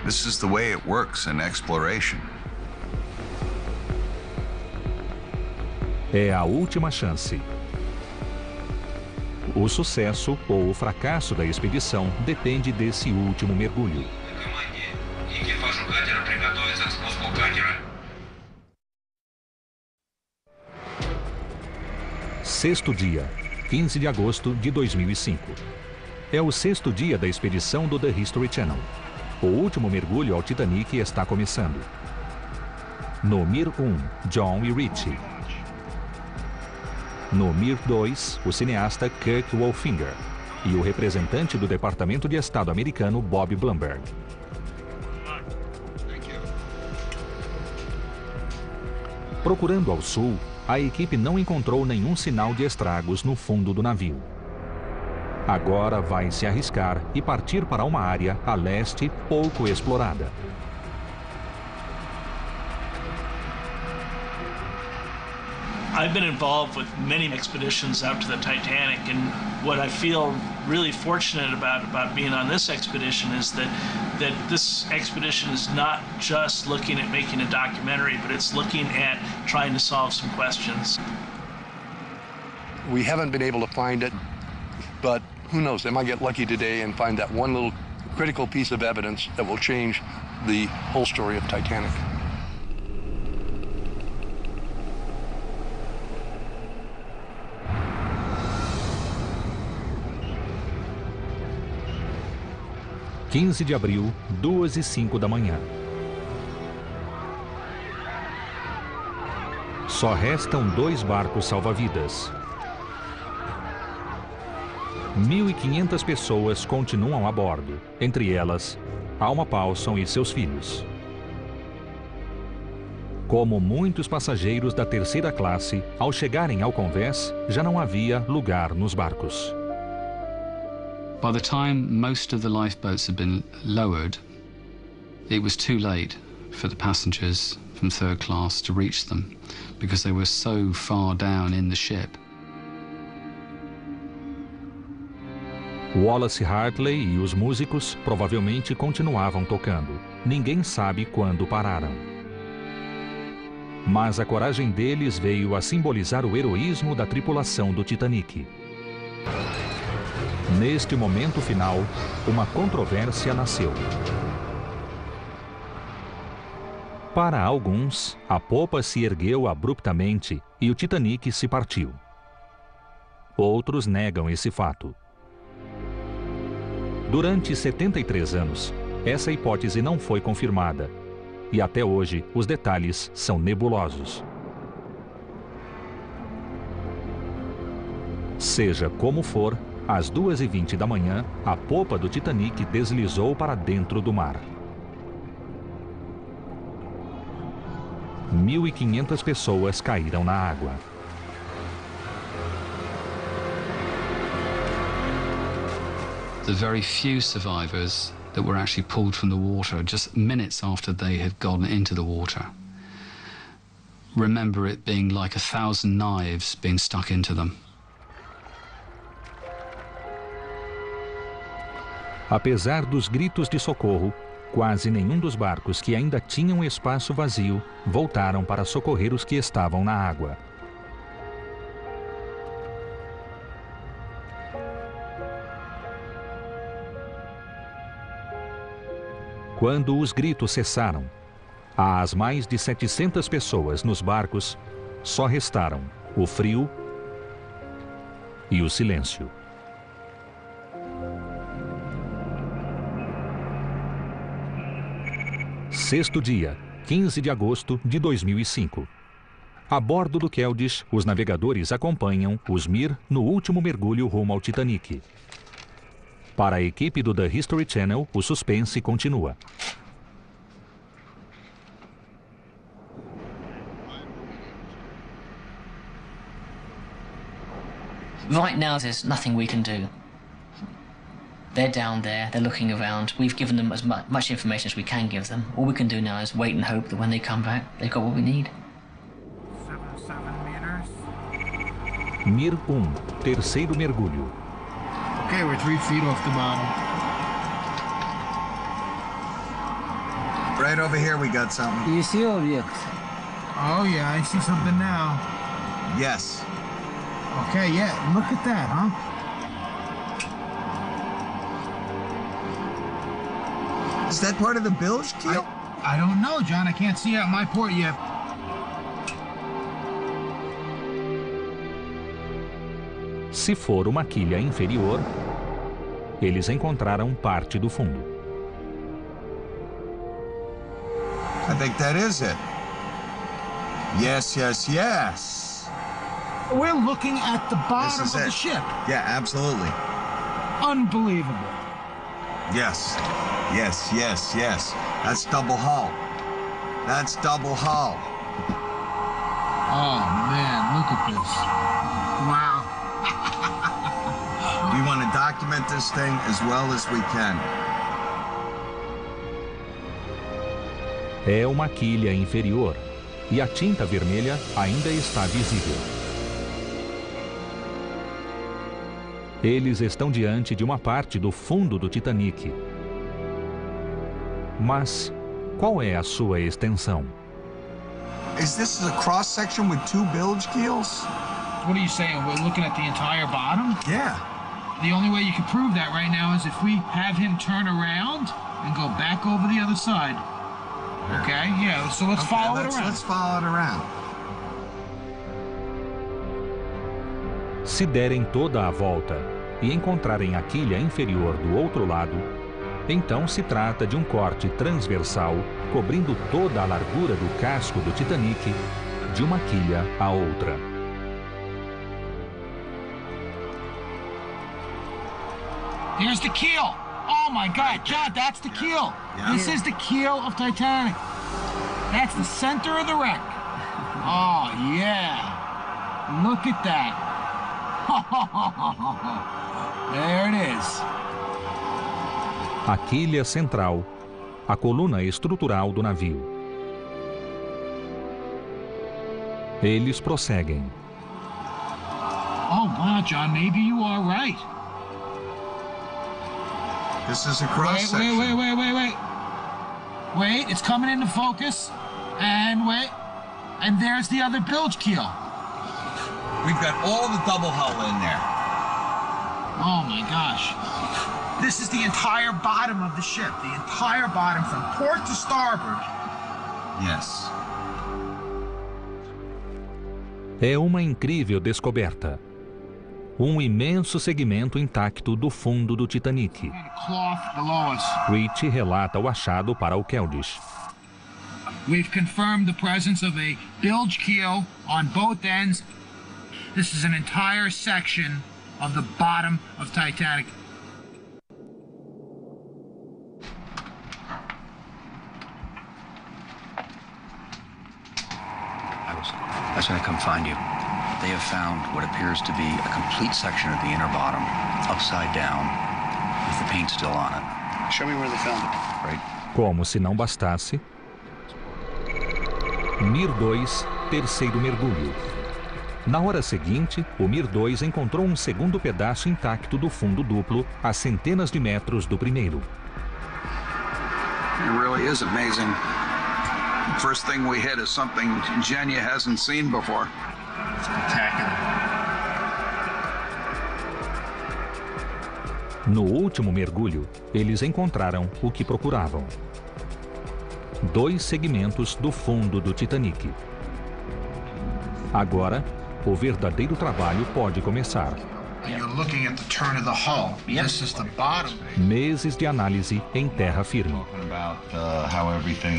this is the way it works in exploration. É a última chance. O sucesso ou o fracasso da expedição depende desse último mergulho. Sexto dia, 15 de agosto de 2005. É o sexto dia da expedição do The History Channel. O último mergulho ao Titanic está começando. No Mir 1, John e Richie. No Mir 2, o cineasta Kirk Wolfinger e o representante do Departamento de Estado americano Bob Blumberg. Procurando ao sul, a equipe não encontrou nenhum sinal de estragos no fundo do navio. Agora vai se arriscar e partir para uma área a leste pouco explorada. I've been involved with many expeditions out to the Titanic, and what I feel really fortunate about being on this expedition is that this expedition is not just looking at making a documentary, but it's looking at trying to solve some questions. We haven't been able to find it, but who knows, they might get lucky today and find that one little critical piece of evidence that will change the whole story of Titanic. – 15 de abril, 2h05 da manhã. Só restam 2 barcos salva-vidas. 1.500 pessoas continuam a bordo, entre elas, Alma Paulson e seus filhos. Como muitos passageiros da terceira classe, ao chegarem ao convés, já não havia lugar nos barcos. By the time most of the lifeboats had been lowered, it was too late for the passengers from third class to reach them because they were so far down in the ship. Wallace Hartley e os músicos provavelmente continuavam tocando. Ninguém sabe quando pararam. Mas a coragem deles veio a simbolizar o heroísmo da tripulação do Titanic. Neste momento final, uma controvérsia nasceu. Para alguns, a popa se ergueu abruptamente e o Titanic se partiu. Outros negam esse fato. Durante 73 anos, essa hipótese não foi confirmada, e até hoje os detalhes são nebulosos. Seja como for, às 2h20 da manhã, a popa do Titanic deslizou para dentro do mar. 1.500 pessoas caíram na água. The very few survivors that were actually pulled from the water just minutes after they had gone into the water remember it being like 1,000 knives being stuck into them. Apesar dos gritos de socorro, quase nenhum dos barcos que ainda tinham espaço vazio voltaram para socorrer os que estavam na água. Quando os gritos cessaram, às mais de 700 pessoas nos barcos, só restaram o frio e o silêncio. Sexto dia, 15 de agosto de 2005. A bordo do Keldysh, os navegadores acompanham os Mir no último mergulho rumo ao Titanic. Para a equipe do The History Channel, o suspense continua. Right now, there's nothing we can do. They're down there, they're looking around. We've given them as much information as we can give them. All we can do now is wait and hope that when they come back, they've got what we need. 7 meters. Mir 1, terceiro mergulho. Okay, we're 3 feet off the bottom. Right over here we got something. Do you see objects? Oh yeah, I see something now. Yes. Okay, yeah, look at that, huh? Is that part of the bilge keel? I don't know, John. I can't see out my port yet. Se for uma quilha inferior, eles encontraram parte do fundo. I think that is it. Yes, yes, yes. We're looking at the bottom of the ship. Yeah, absolutely. Unbelievable. Yes, yes, yes, yes. That's double hull. That's double hull. Oh, man, look at this. Wow. We want to document this thing as well as we can. É uma quilha inferior e a tinta vermelha ainda está visível. Eles estão diante de uma parte do fundo do Titanic. Mas qual é a sua extensão? Is this a cross section with 2 bilge keels? What are you saying? We're looking at the entire bottom? Yeah. The only way you can prove that right now is if we have him turn around and go back over the other side. Okay, yeah, so let's follow it around. Let's follow it around. Se derem toda a volta e encontrarem a quilha inferior do outro lado, então se trata de um corte transversal cobrindo toda a largura do casco do Titanic, de uma quilha à outra. Here's the keel. Oh my God, John, that's the keel. Yeah. This is the keel of Titanic. That's the center of the wreck. Oh yeah. Look at that. There it is. A quilha central, a coluna estrutural do navio. Eles prosseguem. Oh wow, John, maybe you are right. This is a cross section. Wait, it's coming into focus. And wait. And there's the other bilge keel. We've got all the double hull in there. Oh my gosh. This is the entire bottom of the ship. The entire bottom from port to starboard. Yes. É uma incrível descoberta. Um imenso segmento intacto do fundo do Titanic. Cloth below us. Rich relata o achado para o Keldysh. We've confirmed the presence of a bilge keel on both ends. This is an entire section of the bottom of Titanic. I was going to come find you. They have found what appears to be a complete section of the inner bottom, upside down, with the paint still on it. Show me where they found it. Right. Como se não bastasse, Mir 2, terceiro mergulho. Na hora seguinte, o Mir 2 encontrou um segundo pedaço intacto do fundo duplo, a centenas de metros do primeiro. It really is amazing. First thing we hit is something Genya hasn't seen before. Spectacular. No último mergulho, eles encontraram o que procuravam. 2 segmentos do fundo do Titanic. Agora, o verdadeiro trabalho pode começar. You're looking at the turn of the hull. This is the bottom. Meses de análise em terra firme.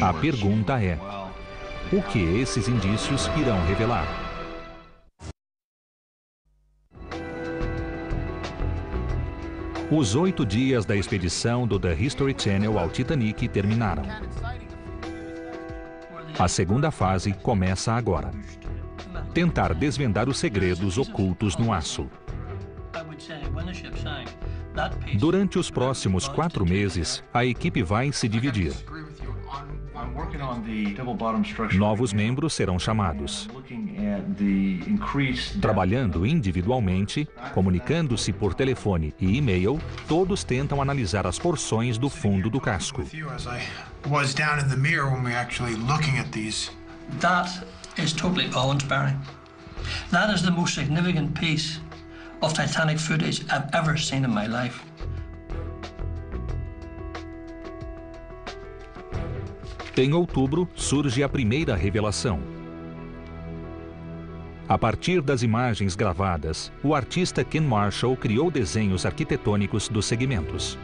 A pergunta é: o que esses indícios irão revelar? Os 8 dias da expedição do The History Channel ao Titanic terminaram. A segunda fase começa agora. Tentar desvendar os segredos ocultos no aço. Durante os próximos 4 meses, a equipe vai se dividir. Novos membros serão chamados. Trabalhando individualmente, comunicando-se por telefone e e-mail, todos tentam analisar as porções do fundo do casco. That is totally awe-inspiring. That is the most significant piece of Titanic footage I've ever seen in my life. Em outubro, surge a primeira revelação. A partir das imagens gravadas, o artista Ken Marshall criou desenhos arquitetônicos dos segmentos.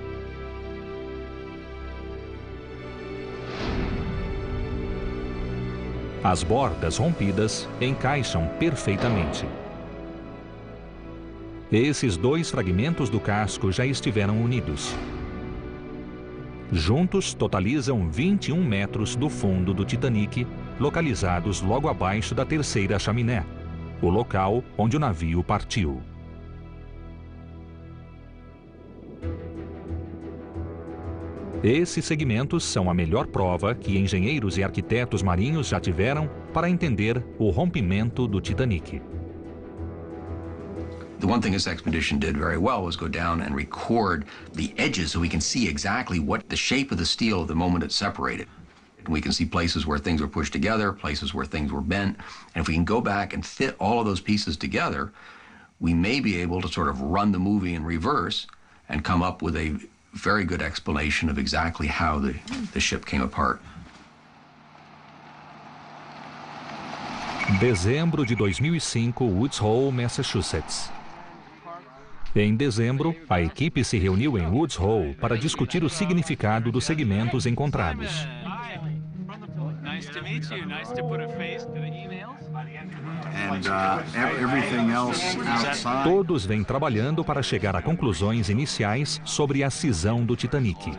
As bordas rompidas encaixam perfeitamente. Esses 2 fragmentos do casco já estiveram unidos. Juntos, totalizam 21 metros do fundo do Titanic, localizados logo abaixo da terceira chaminé, o local onde o navio partiu. Esses segmentos são a melhor prova que engenheiros e arquitetos marinhos já tiveram para entender o rompimento do Titanic. The one thing this expedition did very well was go down and record the edges so we can see exactly what the shape of the steel at the moment it separated. And we can see places where things were pushed together, places where things were bent. And if we can go back and fit all of those pieces together, we may be able to sort of run the movie in reverse and come up with a very good explanation of exactly how the ship came apart. Dezembro de 2005, Woods Hole, Massachusetts. Em dezembro, a equipe se reuniu em Woods Hole para discutir o significado dos segmentos encontrados. Todos vêm trabalhando para chegar a conclusões iniciais sobre a cisão do Titanic.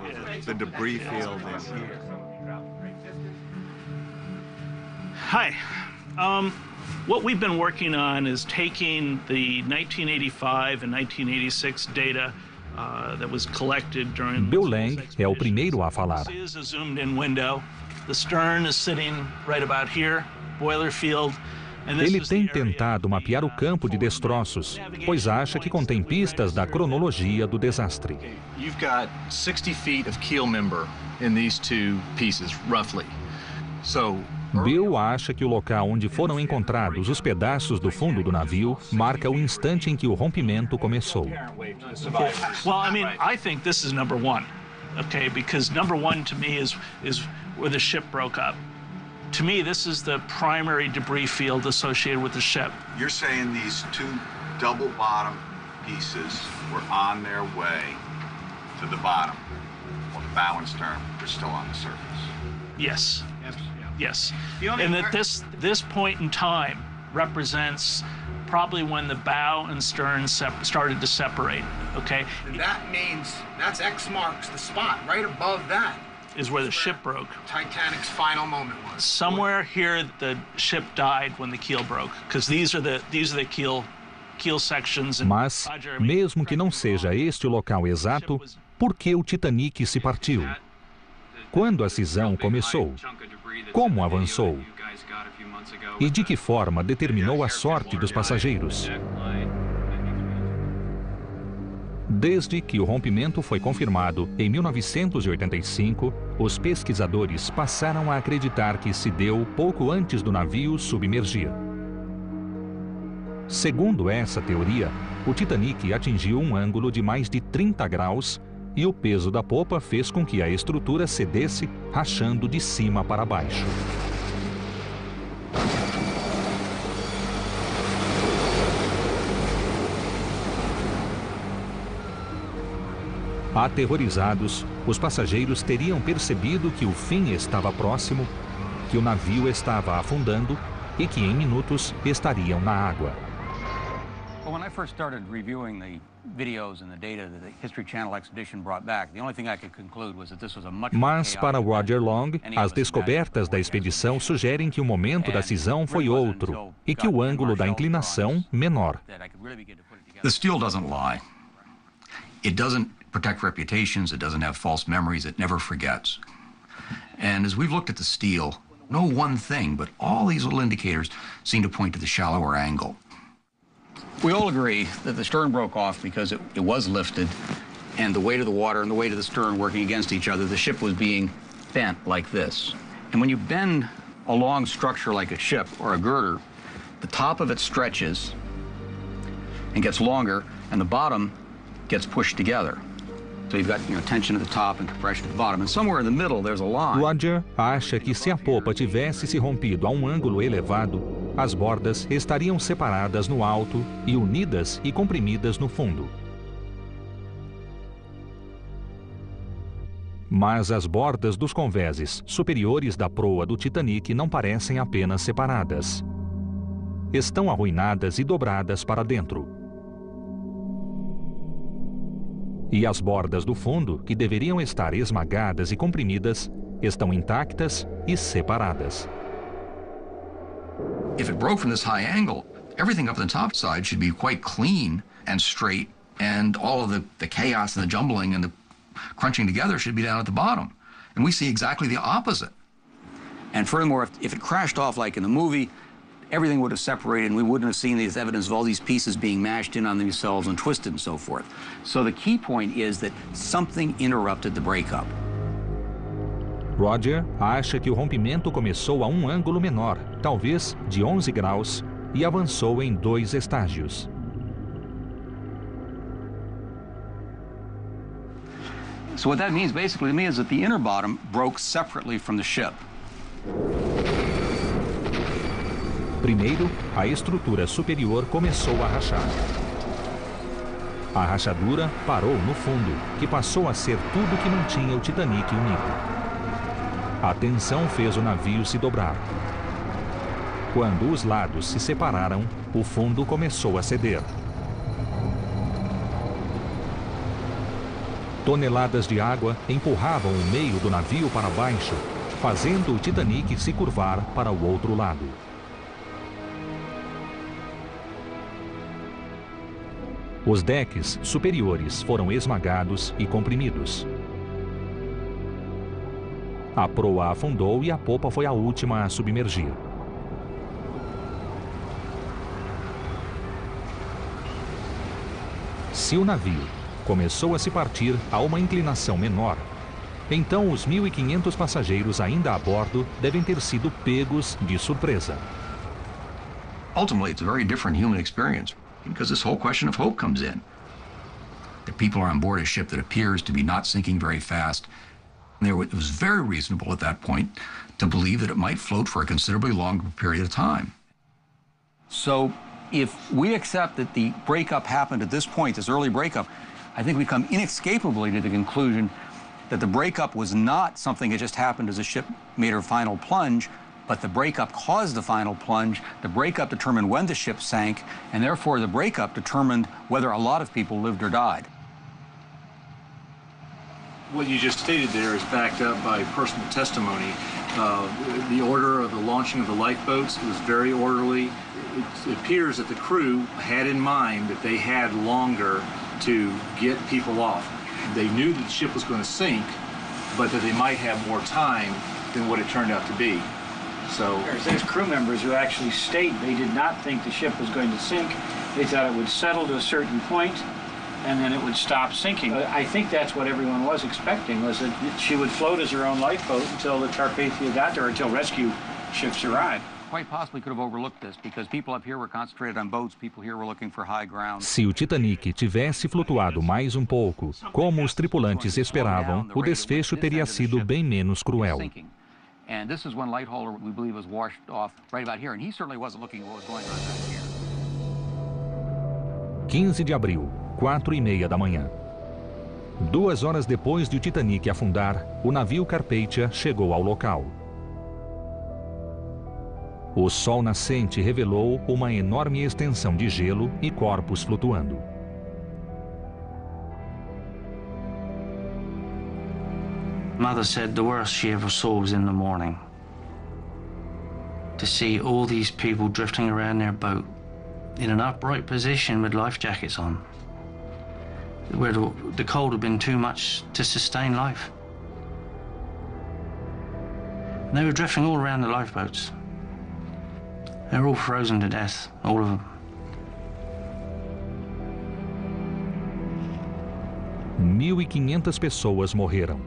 Hi. What we've been working on is taking the 1985 and 1986 data that was collected during Bill Lang é o primeiro a falar. This is a zoomed-in window. The stern is sitting right about here. Boiler field Ele tem tentado mapear o campo de destroços, pois acha que contém pistas da cronologia do desastre. You've got 60 feet of keel member in these two pieces, roughly. So Bill acha que o local onde foram encontrados os pedaços do fundo do navio marca o instante em que o rompimento começou. Well, I mean, I think this is number one, okay? Because number one to me is where the ship broke up. To me, this is the primary debris field associated with the ship. You're saying these two double bottom pieces were on their way to the bottom, while the bow and stern were still on the surface? Yes. Yes. And that this point in time represents probably when the bow and stern started to separate, okay? And that means, that's X marks the spot. Right above that is where the ship broke. Titanic's final moment was. Somewhere here the ship died when the keel broke, because these are the keel sections. Mas, mesmo que não seja este o local exato, por que o Titanic se partiu? Quando a cisão começou? Como avançou? E de que forma determinou a sorte dos passageiros? Desde que o rompimento foi confirmado em 1985, os pesquisadores passaram a acreditar que se deu pouco antes do navio submergir. Segundo essa teoria, o Titanic atingiu um ângulo de mais de 30 graus e o peso da popa fez com que a estrutura cedesse, rachando de cima para baixo. Aterrorizados, os passageiros teriam percebido que o fim estava próximo, que o navio estava afundando e que em minutos estariam na água. When I first started reviewing the videos and the data that the History Channel expedition brought back, the only thing I could conclude was that this was a much more Mas para Roger Long, as descobertas da expedição sugerem que o momento da cisão foi outro e que o ângulo da inclinação menor. The steel doesn't lie. It doesn't protect reputations, it doesn't have false memories, it never forgets. And as we've looked at the steel, no one thing, but all these little indicators seem to point to the shallower angle. We all agree that the stern broke off because it was lifted, and the weight of the water and the weight of the stern working against each other, the ship was being bent like this. And when you bend a long structure like a ship or a girder, the top of it stretches and gets longer, and the bottom gets pushed together. So you've got, tension at the top and compression at the bottom. And somewhere in the middle, there's a line. Roger acha que se a popa tivesse se rompido a um ângulo elevado, as bordas estariam separadas no alto e unidas e comprimidas no fundo. Mas as bordas dos convéses superiores da proa do Titanic não parecem apenas separadas. Estão arruinadas e dobradas para dentro. E as bordas do fundo, que deveriam estar esmagadas e comprimidas, estão intactas e separadas. If it broke from this high angle, everything up the top side should be quite clean and straight, and all of the chaos and the jumbling and the crunching together should be down at the bottom. And we see exactly the opposite. And furthermore, if it crashed off like in the movie, everything would have separated and we wouldn't have seen this evidence of all these pieces being mashed in on themselves and twisted and so forth. So the key point is that something interrupted the breakup. Roger acha que o rompimento começou a um ângulo menor, talvez de 11 graus, e avançou em 2 estágios. So what that means basically to me is that the inner bottom broke separately from the ship. Primeiro, a estrutura superior começou a rachar. A rachadura parou no fundo, que passou a ser tudo que mantinha o Titanic unido. A tensão fez o navio se dobrar. Quando os lados se separaram, o fundo começou a ceder. Toneladas de água empurravam o meio do navio para baixo, fazendo o Titanic se curvar para o outro lado. Os decks superiores foram esmagados e comprimidos. A proa afundou e a popa foi a última a submergir. Se o navio começou a se partir a uma inclinação menor, então os 1.500 passageiros ainda a bordo devem ter sido pegos de surpresa. Ultimately, it's a very different human experience because this whole question of hope comes in. The people are on board a ship that appears to be not sinking very fast. It was very reasonable at that point to believe that it might float for a considerably longer period of time. So if we accept that the breakup happened at this point, this early breakup, I think we come inescapably to the conclusion that the breakup was not something that just happened as the ship made her final plunge, but the breakup caused the final plunge. The breakup determined when the ship sank, and therefore the breakup determined whether a lot of people lived or died. What you just stated there is backed up by personal testimony. The order of the launching of the lifeboats was very orderly. It appears that the crew had in mind that they had longer to get people off. They knew that the ship was going to sink, but that they might have more time than what it turned out to be. So there's crew members who actually state they did not think the ship was going to sink. They thought it would settle to a certain point, and then it would stop sinking. I think that's what everyone was expecting, was that she would float as her own lifeboat until the Carpathia got there, until rescue ships arrived. Quite possibly could have overlooked this because people up here were concentrated on boats, people here were looking for high ground. Se o Titanic tivesse flutuado mais um pouco, como os tripulantes esperavam, o desfecho teria sido bem menos cruel. And this is when Lighthauler, we believe, was washed off right about here, and he certainly wasn't looking at what was going on back here. 15 de abril, 4h30 da manhã. 2 horas depois de o Titanic afundar, o navio Carpathia chegou ao local. O sol nascente revelou uma enorme extensão de gelo e corpos flutuando. Mother said the worst she ever saw was in the morning. To see all these people drifting around their boat in an upright position with life jackets on, where the cold had been too much to sustain life. And they were drifting all around the lifeboats. They were all frozen to death, all of them. 1.500 pessoas morreram.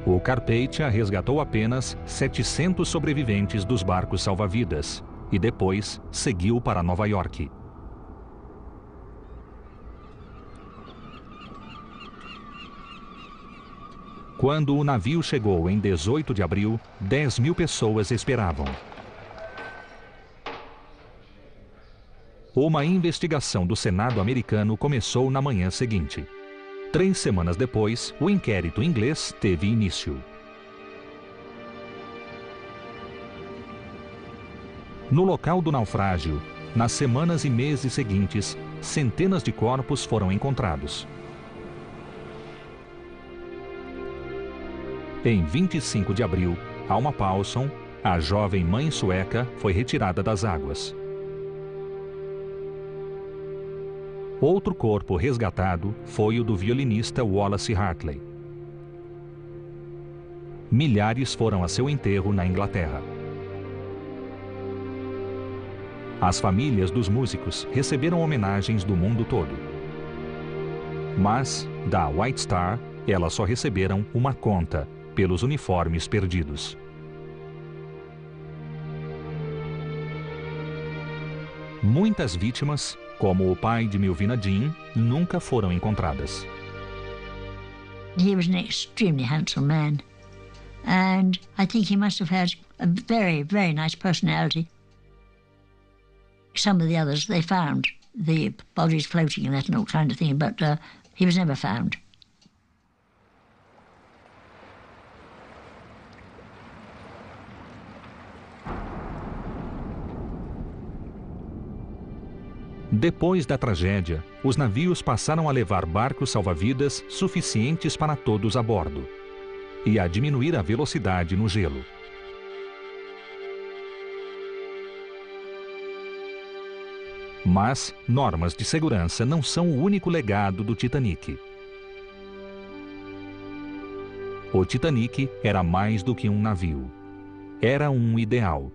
O Carpathia resgatou apenas 700 sobreviventes dos barcos salva-vidas e depois seguiu para Nova York. Quando o navio chegou em 18 de abril, 10.000 pessoas esperavam. Uma investigação do Senado americano começou na manhã seguinte. 3 semanas depois, o inquérito inglês teve início. No local do naufrágio, nas semanas e meses seguintes, centenas de corpos foram encontrados. Em 25 de abril, Alma Paulsson, a jovem mãe sueca, foi retirada das águas. Outro corpo resgatado foi o do violinista Wallace Hartley. Milhares foram a seu enterro na Inglaterra. As famílias dos músicos receberam homenagens do mundo todo. Mas, da White Star, elas só receberam uma conta pelos uniformes perdidos. Muitas vítimas, como o pai de Melvina Dean, nunca foram encontradas. He was an extremely handsome man, and I think he must have had a very, very nice personality. Some of the others, they found the bodies floating and that and all kind of thing, but he was never found. Depois da tragédia, os navios passaram a levar barcos salva-vidas suficientes para todos a bordo e a diminuir a velocidade no gelo. Mas normas de segurança não são o único legado do Titanic. O Titanic era mais do que um navio. Era um ideal.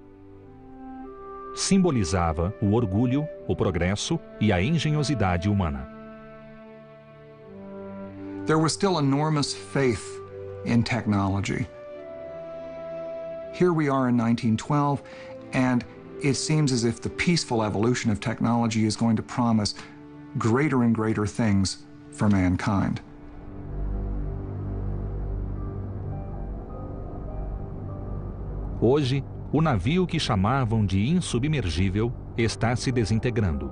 simbolizava o orgulho, o progresso e a engenhosidade humana. There was still enormous faith in technology. Here we are in 1912, and it seems as if the peaceful evolution of technology is going to promise greater and greater things for mankind. Hoje, o navio que chamavam de insubmergível está se desintegrando.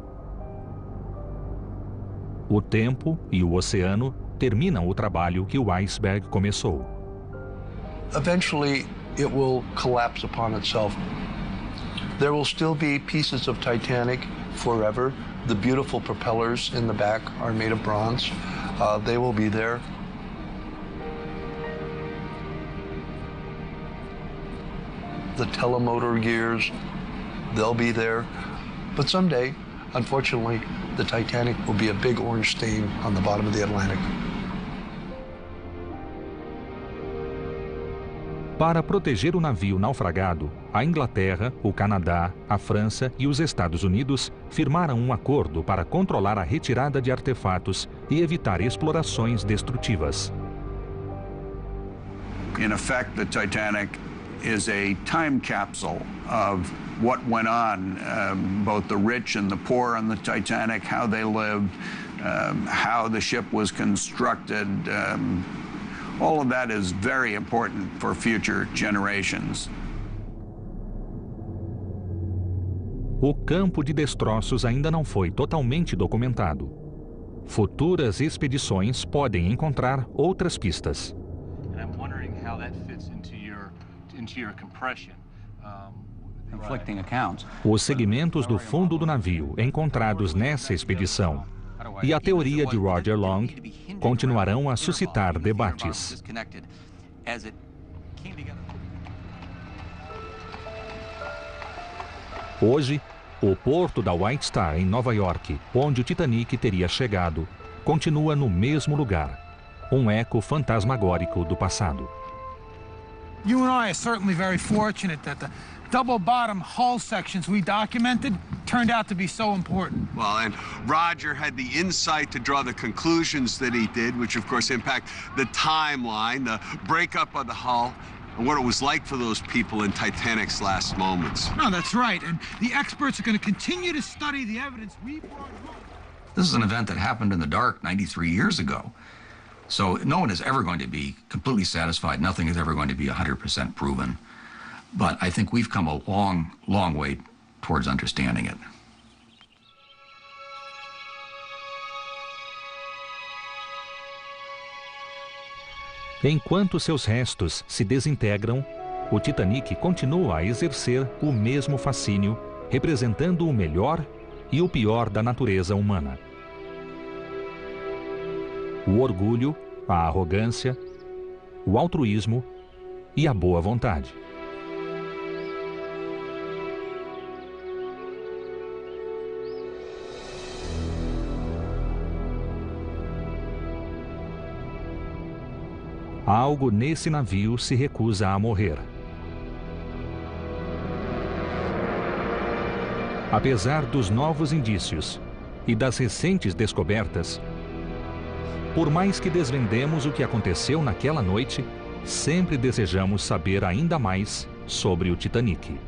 O tempo e o oceano terminam o trabalho que o iceberg começou. Eventually, it will collapse upon itself. There will still be pieces of Titanic forever. The beautiful propellers in the back are made of bronze. They will be there. The telemotor gears, they'll be there. But someday, unfortunately, the Titanic will be a big orange stain on the bottom of the Atlantic. Para proteger o navio naufragado, a Inglaterra, o Canadá, a França e os Estados Unidos firmaram um acordo para controlar a retirada de artefatos e evitar explorações destrutivas. In effect, the Titanic is a time capsule of what went on, both the rich and the poor on the Titanic, how they lived, how the ship was constructed. All of that is very important for future generations. O campo de destroços ainda não foi totalmente documentado. Futuras expedições podem encontrar outras pistas. Os segmentos do fundo do navio encontrados nessa expedição e a teoria de Roger Long continuarão a suscitar debates. Hoje, o porto da White Star, em Nova York, onde o Titanic teria chegado, continua no mesmo lugar, um eco fantasmagórico do passado. You and I are certainly very fortunate that the double-bottom hull sections we documented turned out to be so important. Well, and Roger had the insight to draw the conclusions that he did, which of course impact the timeline, the breakup of the hull, and what it was like for those people in Titanic's last moments. No, that's right, and the experts are going to continue to study the evidence we brought home. This is an event that happened in the dark 93 years ago. So no one is ever going to be completely satisfied. Nothing is ever going to be 100% proven. But I think we've come a long, long way towards understanding it. Enquanto seus restos se desintegram, o Titanic continua a exercer o mesmo fascínio, representando o melhor e o pior da natureza humana. O orgulho, a arrogância, o altruísmo e a boa vontade. Algo nesse navio se recusa a morrer. Apesar dos novos indícios e das recentes descobertas, por mais que desvendemos o que aconteceu naquela noite, sempre desejamos saber ainda mais sobre o Titanic.